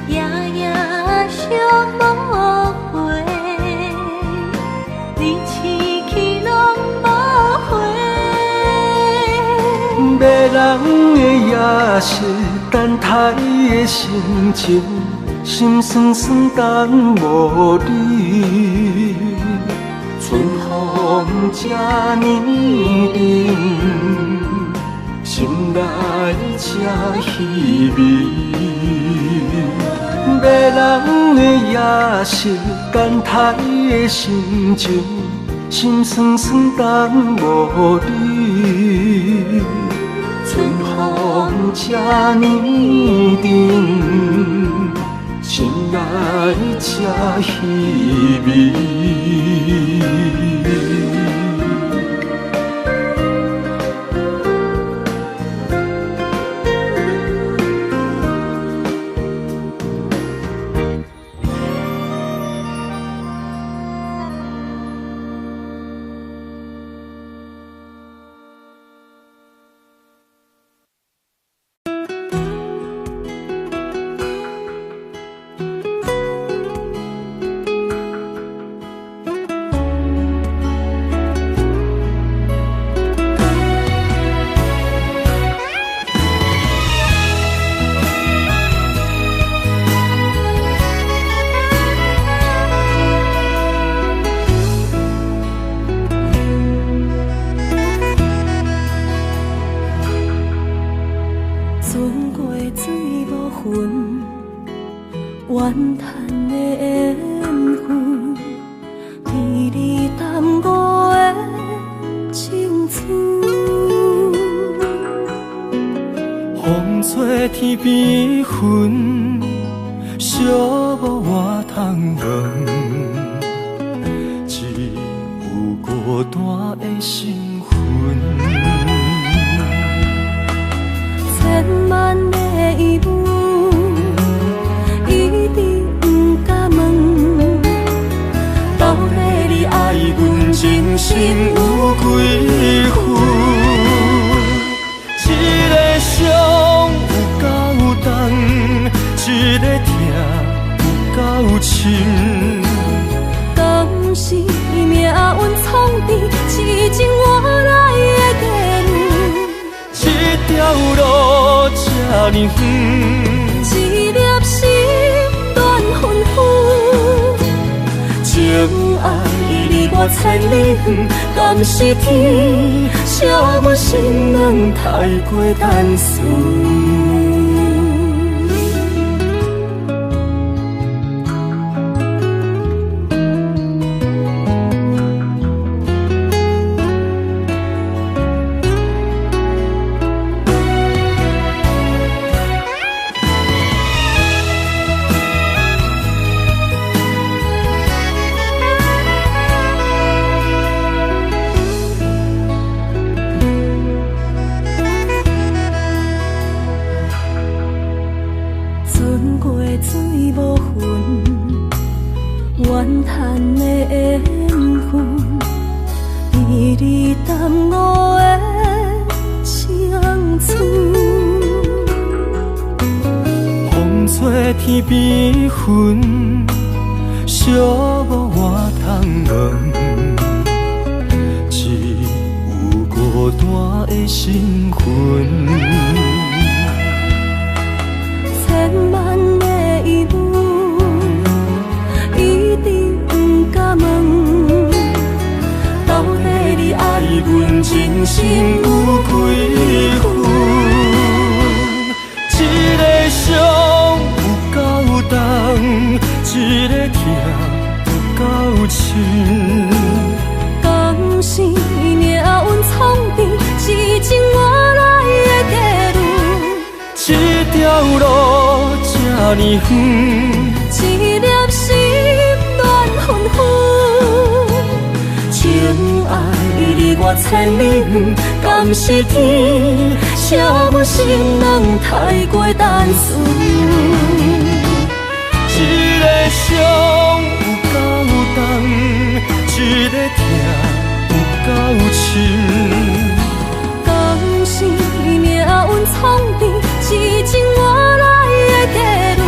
S1: 夜夜相无回，你痴去拢无回。
S3: 迷人的夜色，等待的心情，心酸酸等无你。春风这呢冷，心内这稀微。迷人的夜色，等待的心情，心酸酸等无你。春风这呢冷，心内这稀微。
S1: 怨叹的缘分，甜蜜淡薄的青春。
S3: 风吹天边云，寂寞我通问，只有孤单的心魂。
S1: 千万的疑问，一直不敢问，到底你爱阮真心有几分？一个伤有够重，一个痛有够深。敢是命运创治，痴情换来的结论？这条路这呢远，一粒心乱纷纷。情爱离我千里远，敢是天惜阮心软太过单纯？怨叹的缘分，甜蜜淡薄的青春。风吹天边云，寂寞我通问，只有孤单的心魂。千万的疑问，一直不敢问，到底你爱阮真心有几分？
S3: 深。
S1: 敢是命运创治，是情我来的地路。
S3: 这条路这呢远，
S1: 一粒心乱纷纷，情爱离我千里远，敢是天写阮心软太过单纯。
S3: 一个伤有够重，一个痛有够深。
S1: 敢是命运创治，是情我来的地路。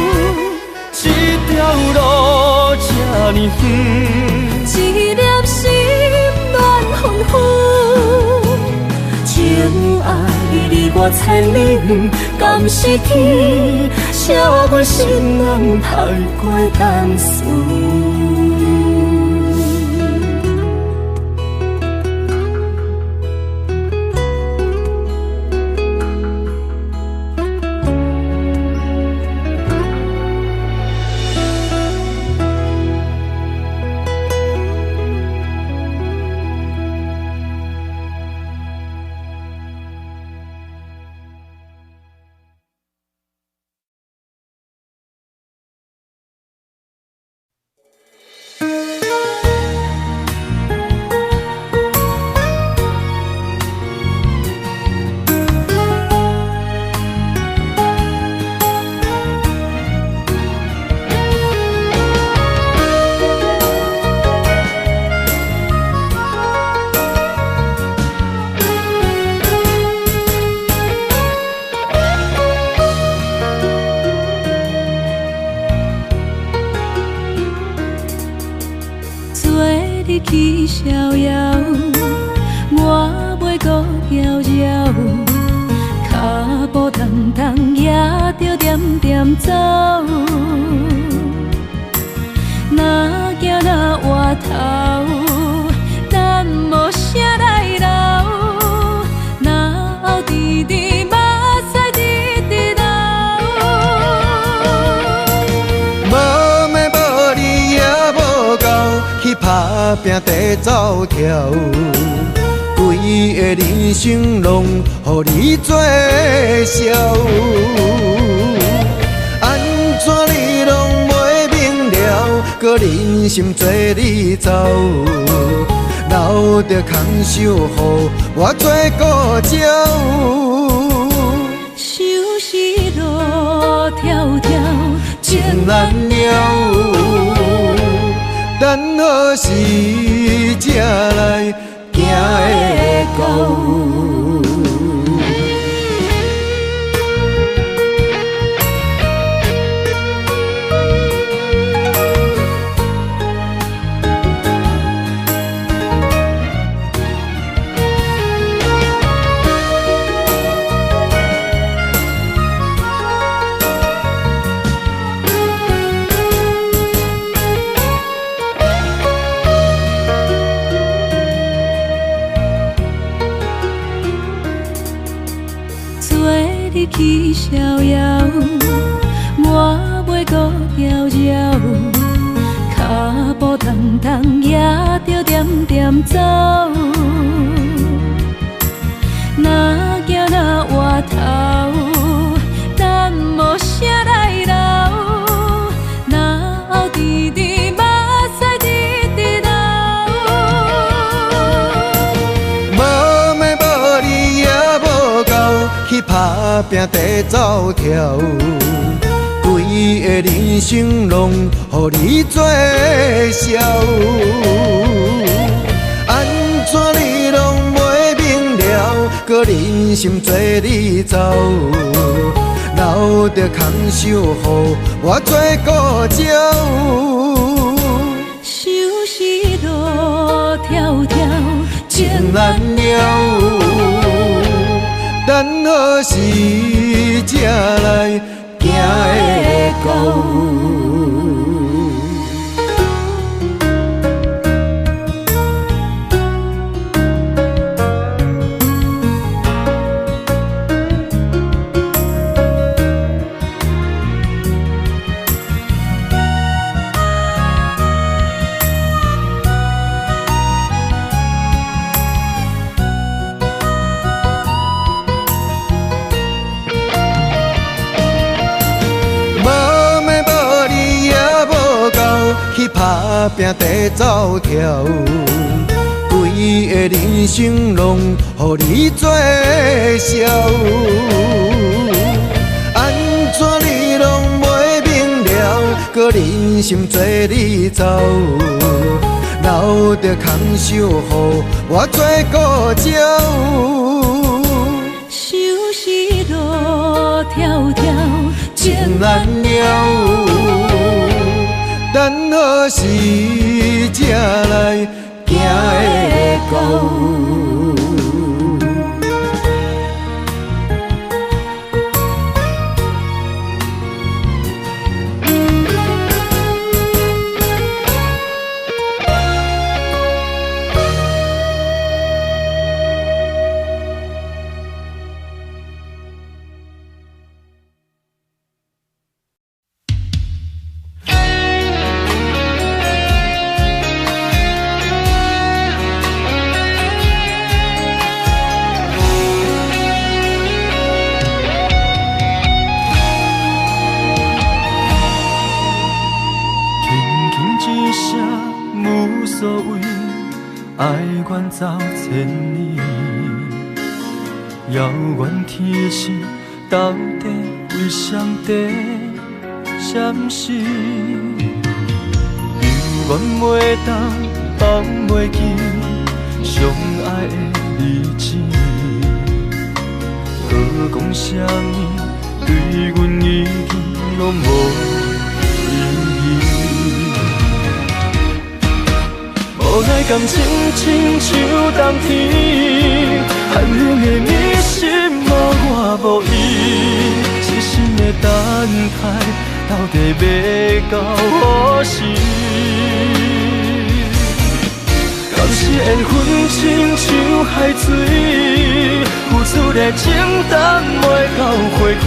S3: 这条路这呢远，
S1: 一粒心乱纷纷，情爱离我千里远，敢是天写阮心软太过单纯。日去逍遥，我袂搁遥遥，脚步重重也着点点走。若行若回头，咱无啥来留，若后直直目屎直直流。
S4: 无妹无你也无够，去打拼地走跳，规个人生拢予你做笑。安怎你拢袂明了，搁忍心做你走，留着空手予我做顾鸟。
S1: 想是路迢迢，
S4: 情难了。等何时才来行会到？
S1: 日去逍遥，我袂搁遥遥，脚步重重也着点点走。若行若回头，咱无啥来留，若后直直目屎直直流。
S4: 无妹无你也无够，去打拼地走跳，规个人生拢予你做笑。安怎你拢袂明了，搁忍心做你走，留着空手予我做顾鸟。
S1: 想是路迢迢，
S4: 情难了。等何时才来行会到？拼地走跳，规个人生拢予你做笑。安怎你拢袂明了，搁忍心做你走，留着空手予我做顾鸟。
S1: 收拾路迢迢，
S4: 情难了，等何时才来行会到？
S3: 走千里，遥远天星到底为上帝闪烁？犹原袂当放袂记相爱的日子，搁讲啥物对阮已经拢无意义。无奈感情亲像冬天，寒冷的你心无我无伊，痴心的等待，到底要到何时？敢是缘分亲像海水，付出的情等袂到回馈，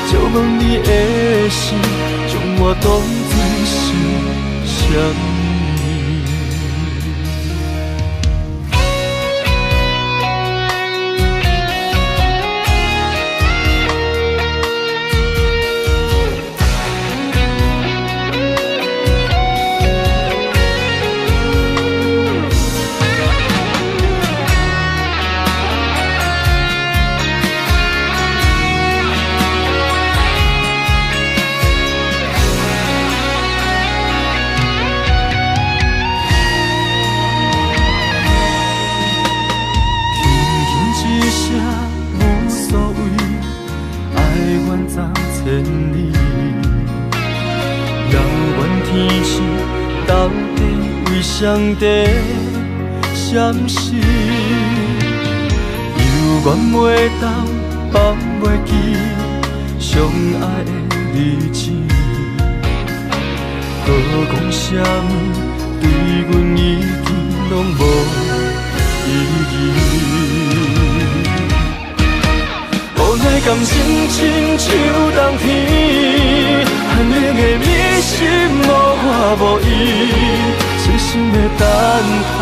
S3: 借问你的心，将我当作是啥物？上帝闪烁，犹原袂当放袂记相爱的日子，搁讲啥物对阮已经拢无意义。无奈感情亲像冬天，寒冷的你心无我无伊。痴心的等待，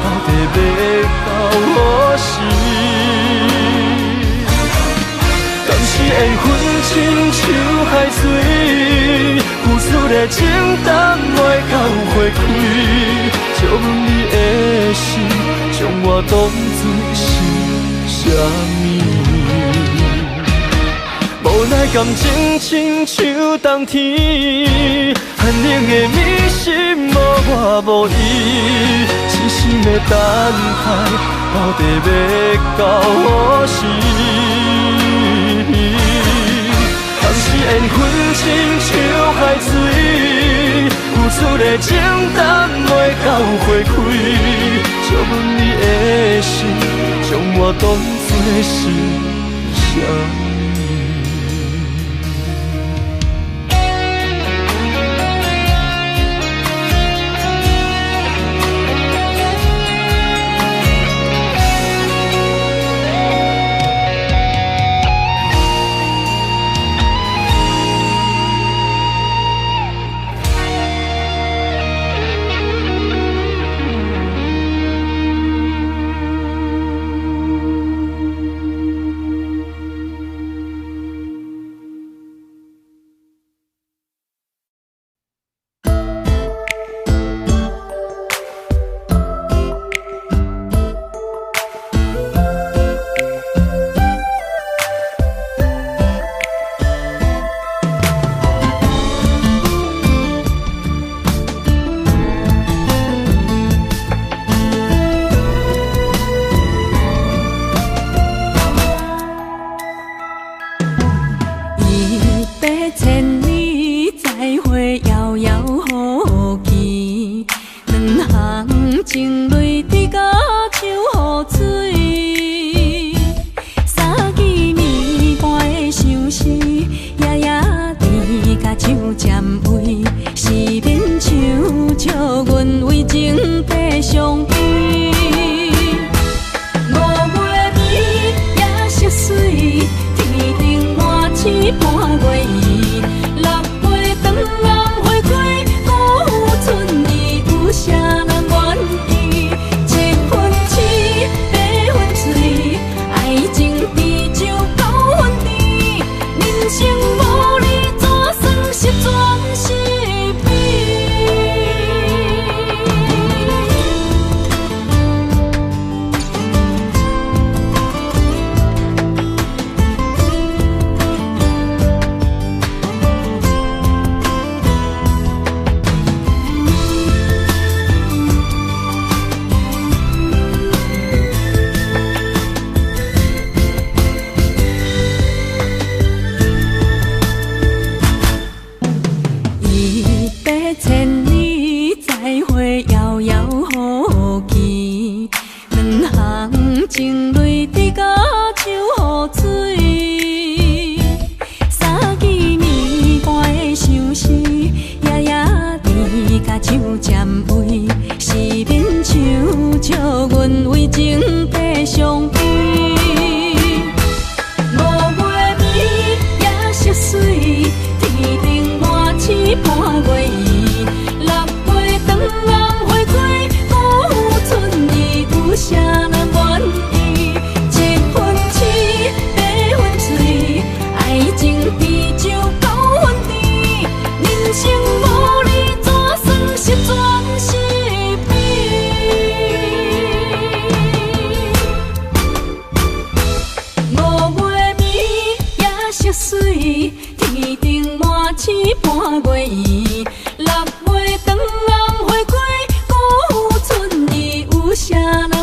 S3: 到底要到何时？敢是缘分亲像海水，付出的情等袂到回馈，借问你的心，将我当作是啥物？无奈感情亲像冬天，寒冷的你心无我无伊，痴心的等待，到底要到何时？当时缘分亲像海水，付出的情等袂到回馈，借问你的心，将我当作是啥物？
S1: 阮为情地相陪。水，天顶满星半月圆，6月长红花开，孤春意，有啥人愿意？7分痴，8分醉，爱情比酒9分甜，人生无你怎算是全是美？千里再会，遥遥无期。两行情泪滴甲手雨水。三更暝半的相思，夜夜甜甲手占位。是免唱笑阮为情地相陪。5月暝夜色水，天顶满星半月圆。啥人愿意？7分痴，8分醉，爱情比酒9分甜，人生无你怎算是全是美？5月暝夜色水，天顶满星半月圆，6月长红花开，孤春意，有啥人？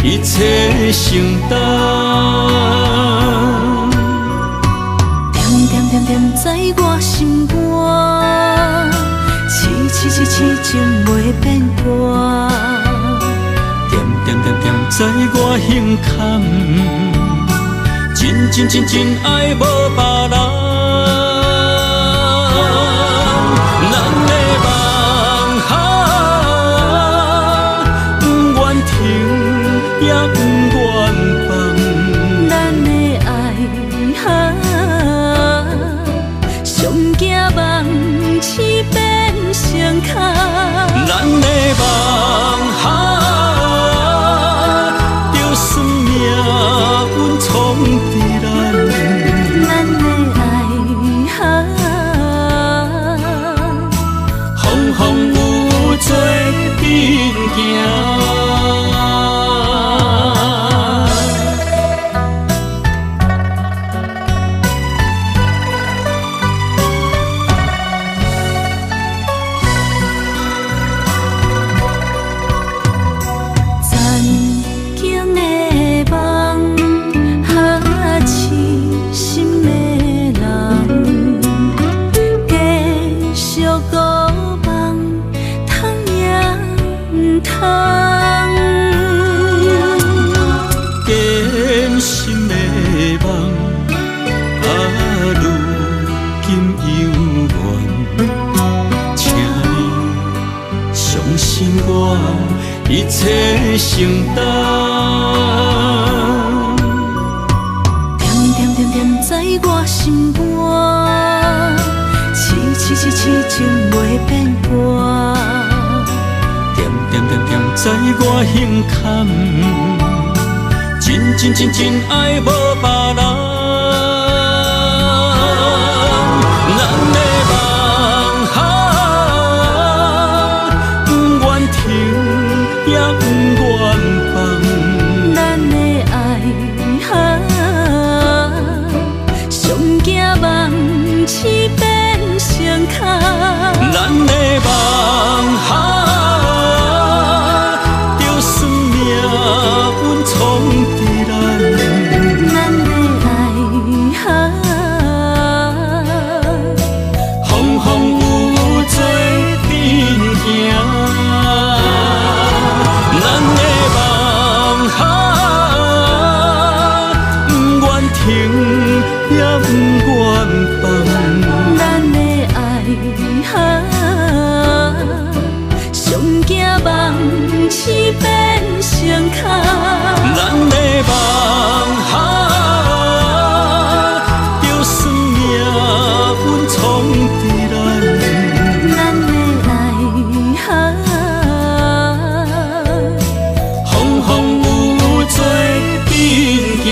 S1: 一切承担，点点点点在我心肝，痴情袂变卦，点点点点在我胸坎，真爱无别人。咱的梦不愿停，也不愿放。咱的爱上惊梦痴变成空。咱的梦就算命运冲伫咱。咱的爱风风有做阵行。
S5: 在我胸坎，真爱无别人。咱的梦不愿停，也不愿放。
S1: 咱的爱上惊梦痴变成空。
S5: 咱的梦就算命运冲伫咱，
S1: 咱的爱
S5: 风风雨做阵行。咱的梦不愿停，也不愿放。
S1: 咱的爱上惊梦痴变成空。
S5: 咱的梦就算命运冲伫咱，
S1: 咱的爱
S5: 风风雨雨做阵行。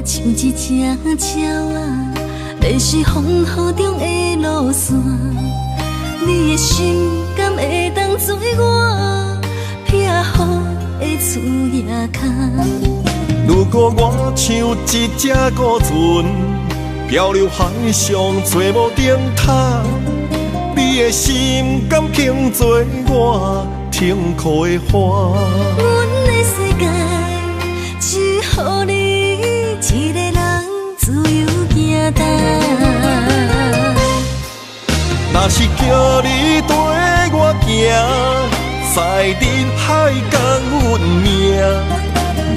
S1: 像一只鸟啊，迷失风雨中的路线。你的心敢会当做我撇雨的厝夜空？
S3: 如果我像一只孤船，漂流海上做无顶塔，你的心敢肯做我停靠的花？
S1: 阮的世界只予你一个人自由行动。
S3: 若是叫你跟我行，在人海共运命，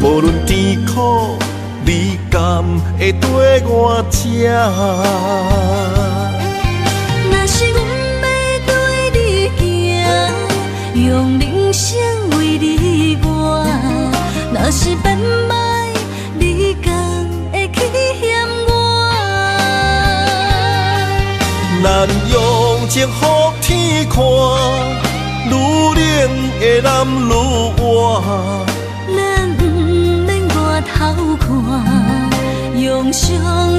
S3: 无论甜苦，你甘会跟我吃？
S1: 若是阮要对你行，用人生为你活，若是变歹，你敢会去嫌我？
S3: 咱用情予天看，愈冷的男愈活。
S1: 咱不免外头看，用双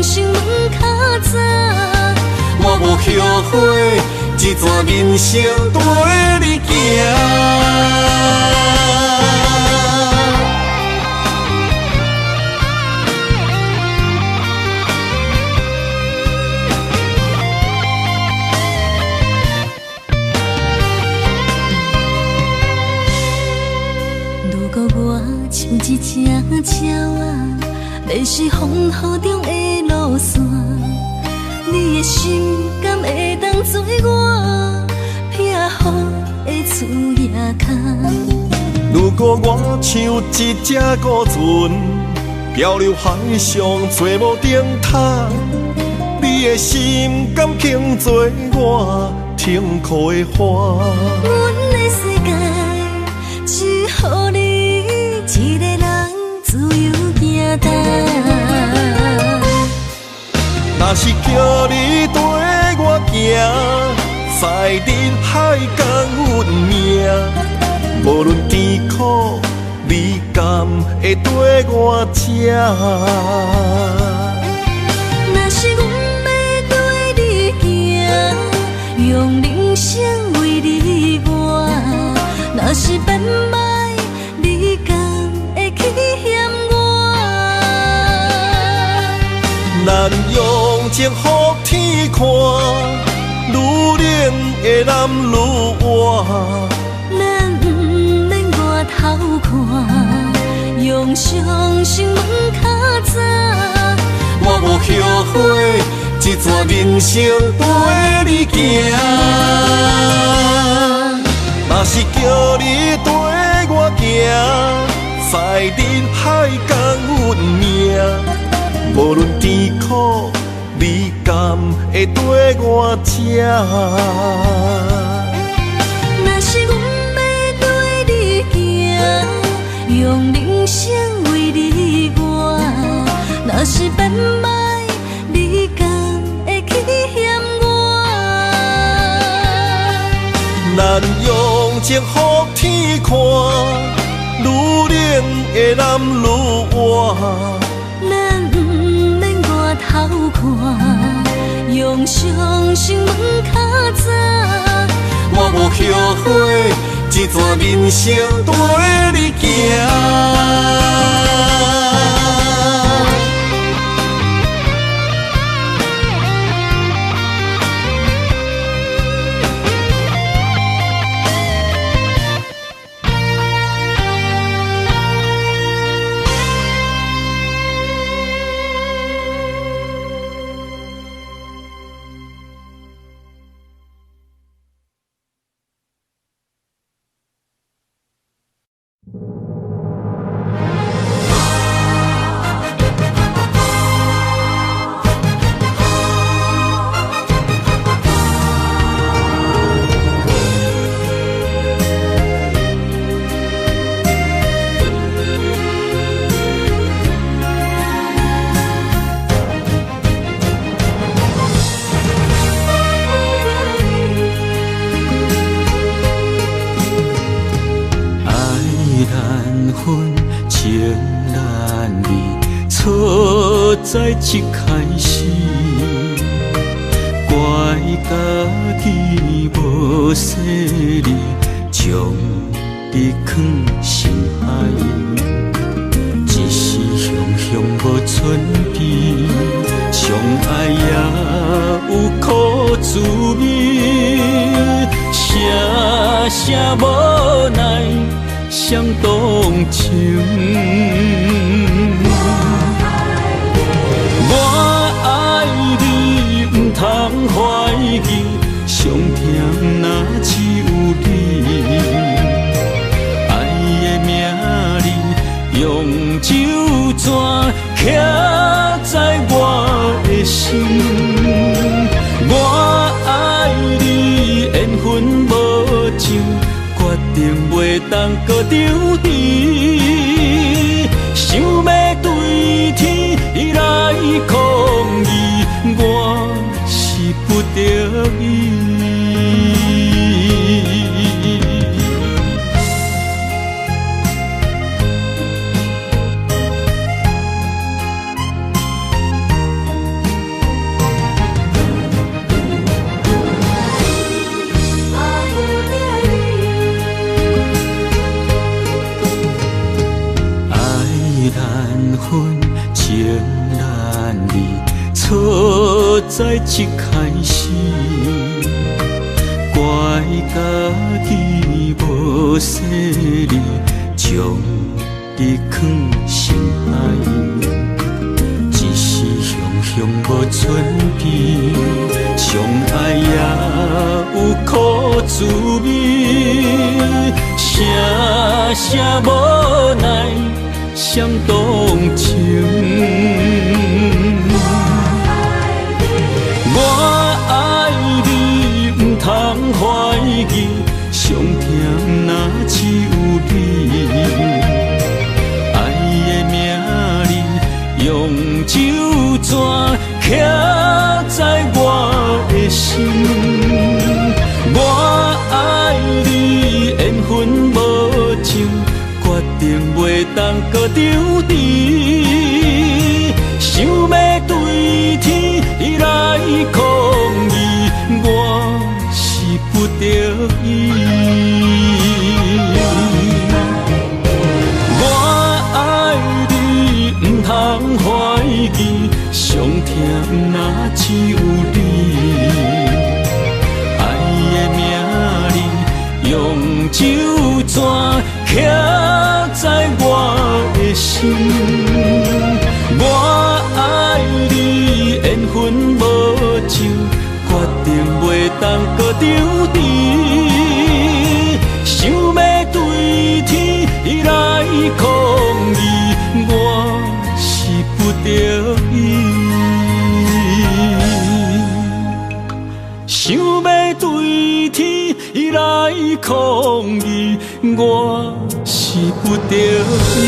S1: 心问较早。
S3: 我无后悔，一段人生跟你行。
S1: 如果我像一只鸟啊，迷失风雨中的路线，你的心敢会当做我撇雨的厝夜空？
S3: 如果我像一只孤船，漂流海上做无顶塔，你的心敢肯做我停靠的花？
S1: 阮的世界只予你一个人自由行动。
S3: 若是叫你跟我行，在人海共运命，无论甜苦，你甘会跟我吃？
S1: 若是阮要对你行，用人生为你活，若是变歹，你敢会去
S6: 咱用情予天看，愈冷的男愈活。
S1: 咱不免外头看，用伤心问较早。
S6: 我无后悔，这段人生陪你行。若是叫你跟我行，在人海共运命。无论甜苦，你甘会跟我吃？
S1: 若是阮要对你行，用人生为你活。若是变歹，你敢会去嫌我？
S6: 咱用情予天看，愈冷的男愈活。
S1: 咱不免外头看，用伤心问较早。
S6: 我无后悔，这段人生陪你行。
S5: 在一开始，怪家己无细腻，将你放心海。一时雄雄无存边，相爱也有苦滋味，声声无奈伤动情。通怀疑，上甜若只有你。爱的名字用酒泉刻在我的心。我爱你，缘分无尽，决定袂当搁丢弃。想要对天来抗议，我不得已。爱难分，情难离，错在一开始。怪家己无细腻，将你放心海。一时雄雄无存边，相爱也有苦滋味，声声无奈伤动情。我爱你，不通怀疑，上甜若只有你。爱的名字用酒泉刻在我的心。我爱你，缘分无尽，决定袂当搁丢弃。想要对天来抗议，我是不得已。我爱你，不通怀疑，上疼只有你。爱的名字用酒泉刻在我的心，我爱你缘分无尽，决定袂当搁丢你，想要对天来抗议，我是不得已。想要对天来抗议，我是不得已。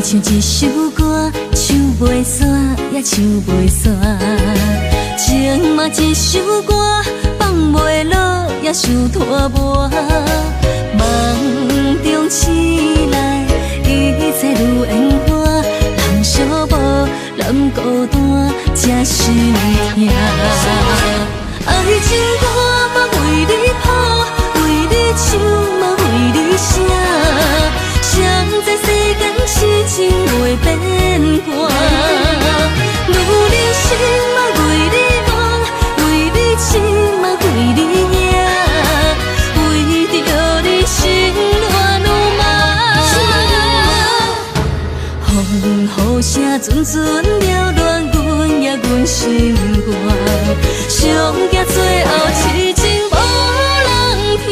S1: 像一首歌，唱袂煞也唱袂煞；情嘛一首歌，放袂落也想拖磨。梦中醒来，一切如烟花，人寂寞，人孤单，才心痛。爱情歌嘛为你谱，为你唱嘛为你写。谁知世间痴情袂变卦，女人心嘛为你梦，为你痴嘛为你赢，为着你心乱如麻。风雨声阵阵缭乱，阮也阮心肝，上惊最后痴情无人听。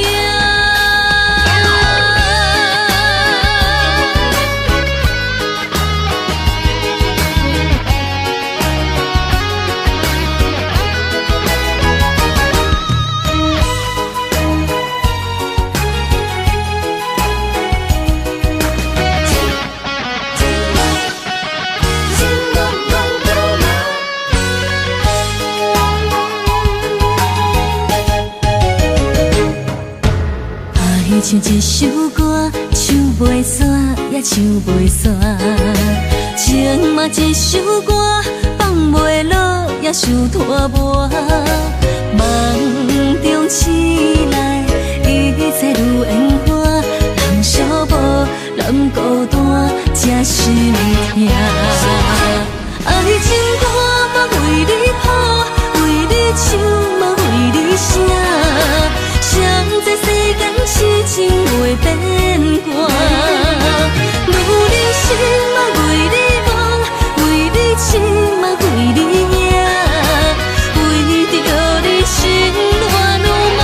S1: 像一首歌，唱袂煞也唱袂煞；情嘛一首歌，放袂落也想拖磨。梦中醒来，一切如烟花，人寂寞，人孤单，才心痛。爱情歌嘛为你谱，为你唱嘛为你写。谁知世间痴情袂变卦，女人心嘛为你梦，为你痴嘛为你赢，为着你心乱如麻。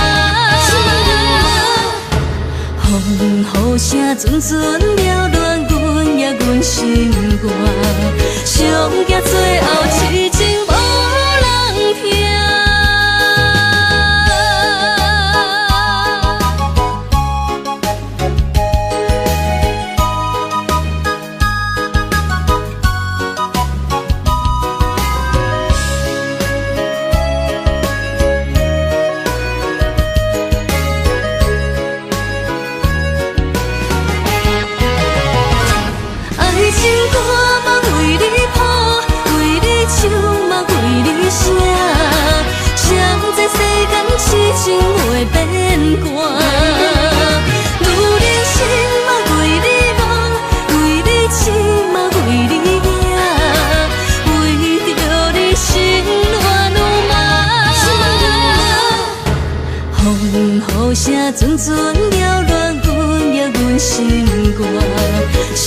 S1: 风雨声阵阵缭乱，阮也阮心肝，上惊最后痴情无人听。情袂变卦，女人心嘛为你梦，为你痴嘛为你赢，为着你心乱如麻。风雨声阵阵缭乱，阮也阮心肝，上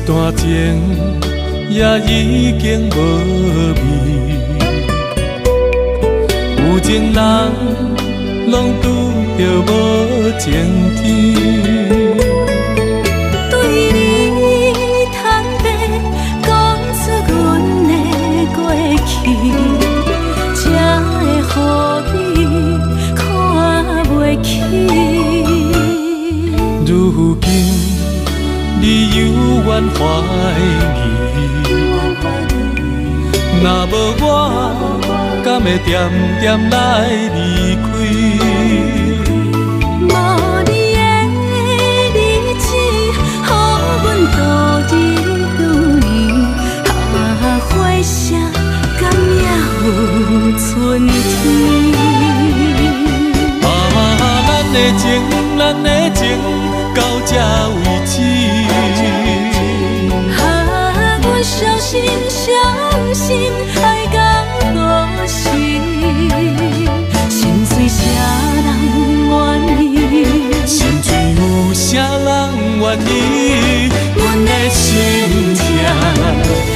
S5: 段情也已经无味，有情人拢拄着无情天。
S1: 对你坦白讲出阮的过去，才会予你看袂起。
S5: 如今你犹原怀疑，若无我，敢会点点来离开？
S1: 无你的日子，予阮度日如年，花谢敢也有春天？
S5: 咱的情，咱的情，到这为止。
S1: 阮小心小心爱到何时？心碎啥人愿意？
S5: 心碎有啥人愿意？阮的心痛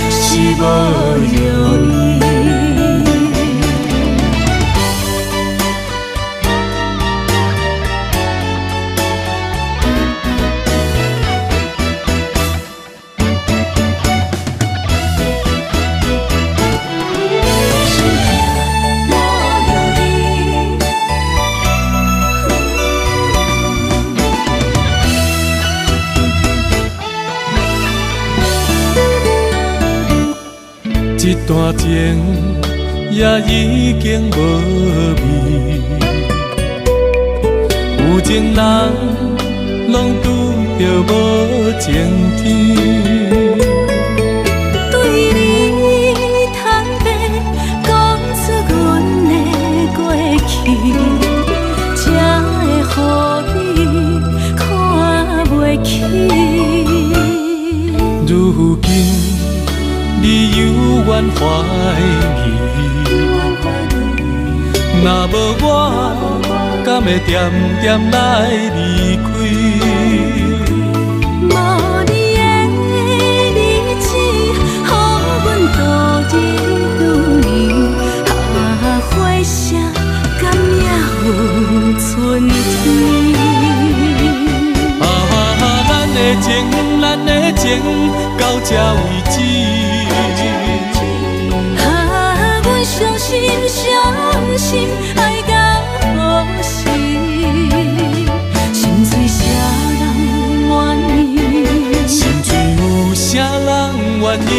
S5: 是无容易。一段情也已经无味，有情人拢拄着无情天。
S1: 对你坦白讲出阮的过去，才会予你看袂起。
S5: 如今你犹原怀疑，若无我，敢会点点来离开？
S1: 无你的日子，予阮度日如年，花谢敢也有春天？
S5: 咱的情，咱的情，到这为止。
S1: 阮小心小心爱到何时？心碎啥人愿意？
S5: 心碎有啥人愿意？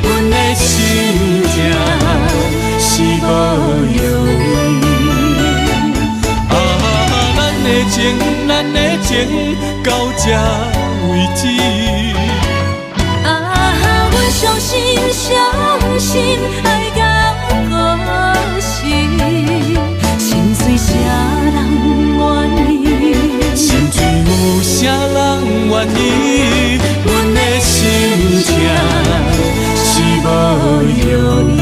S5: 阮的心痛是无容易。咱的情，咱的情，到这为止。
S1: 阮小心小心爱到何时？心碎啥人愿意？
S5: 心碎有啥人愿意？阮的心痛是无容易。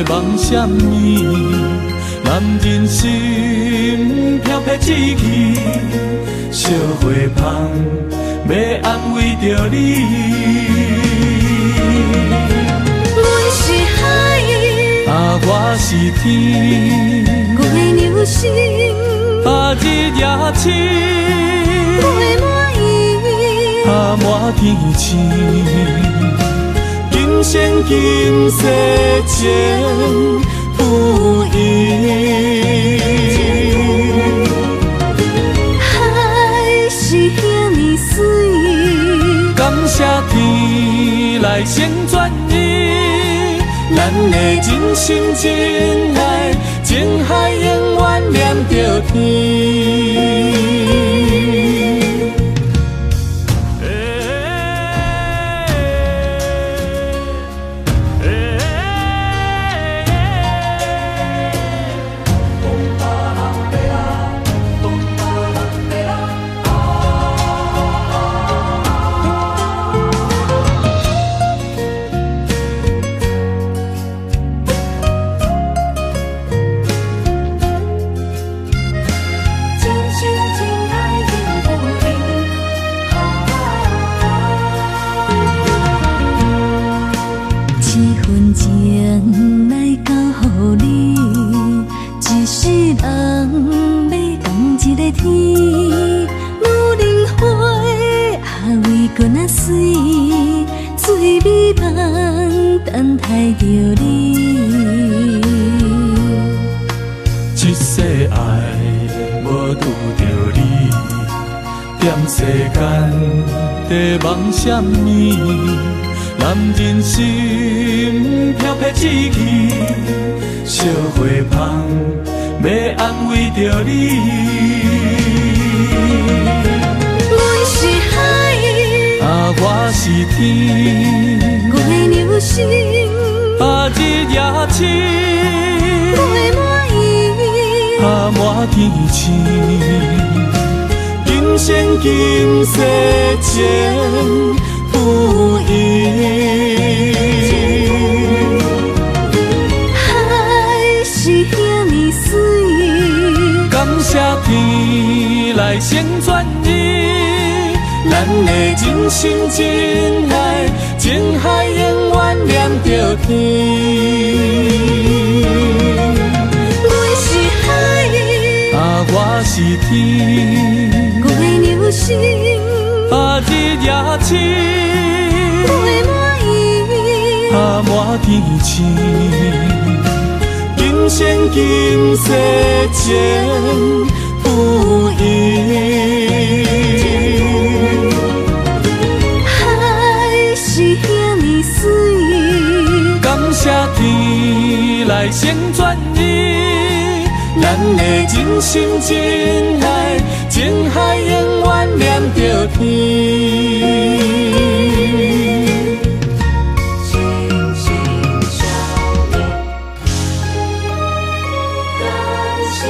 S5: 梦什么？男人心飘撇志气，小花香要安慰着你。我是天，
S1: 我的流星，
S5: 日夜星，
S1: 陪满伊，
S5: 满天星，今生今世情不移。
S1: 海是遐尼水，
S5: 感谢天来成全伊，咱的真心真爱，情海永远念着天。一世爱无拄着你，踮世间地梦什么？男人心飘撇志气，小花香要安慰着你。
S1: 阮是海，
S5: 我是天，
S1: 我的流星，
S5: 日夜星，
S1: 陪满伊，
S5: 满天星，今生今世情不移。
S1: 海是遐尼水，
S5: 感谢天来成全伊，咱的真心真爱，情海永远念着天。我是天，
S1: 我的流星，
S5: 日夜星，
S1: 陪满伊，
S5: 满天星，今生今世情不移。
S1: 海是遐尼水，
S5: 感谢天来成全伊，咱的真心真爱，情海永远念着天。
S1: 真心相念，感谢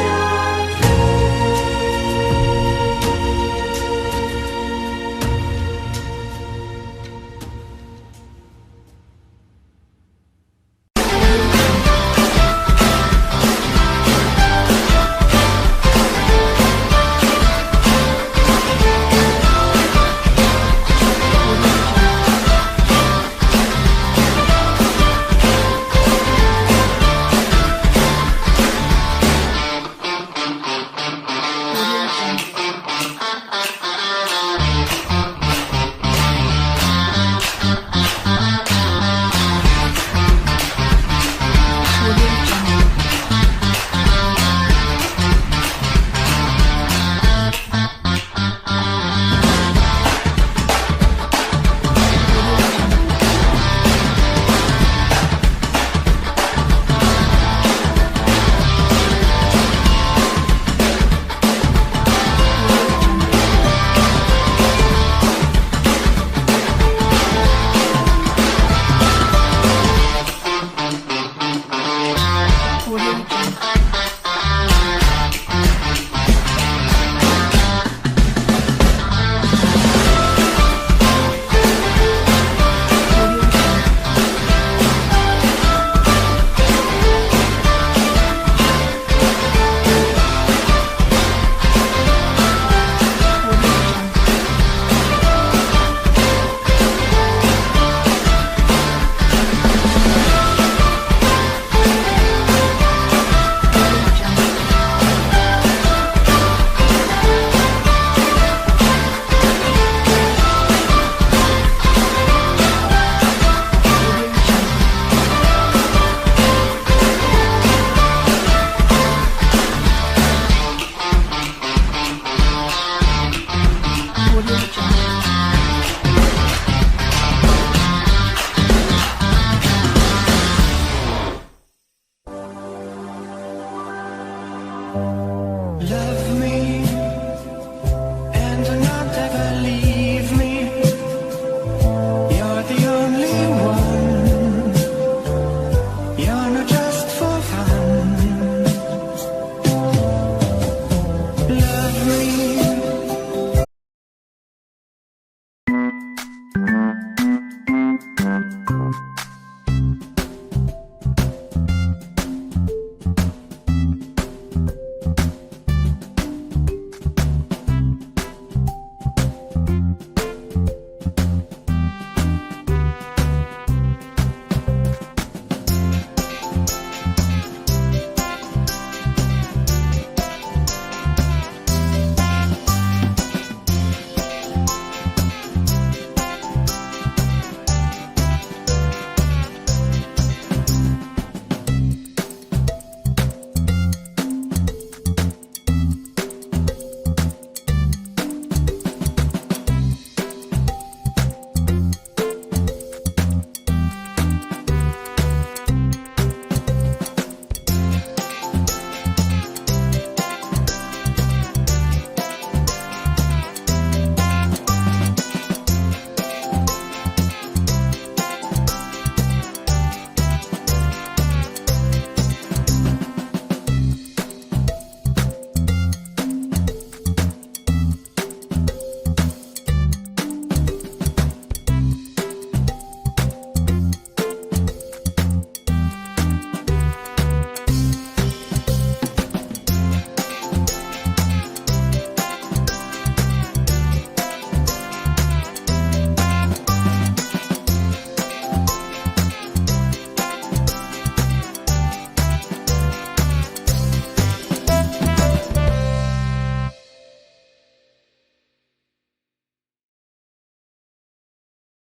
S1: 啊。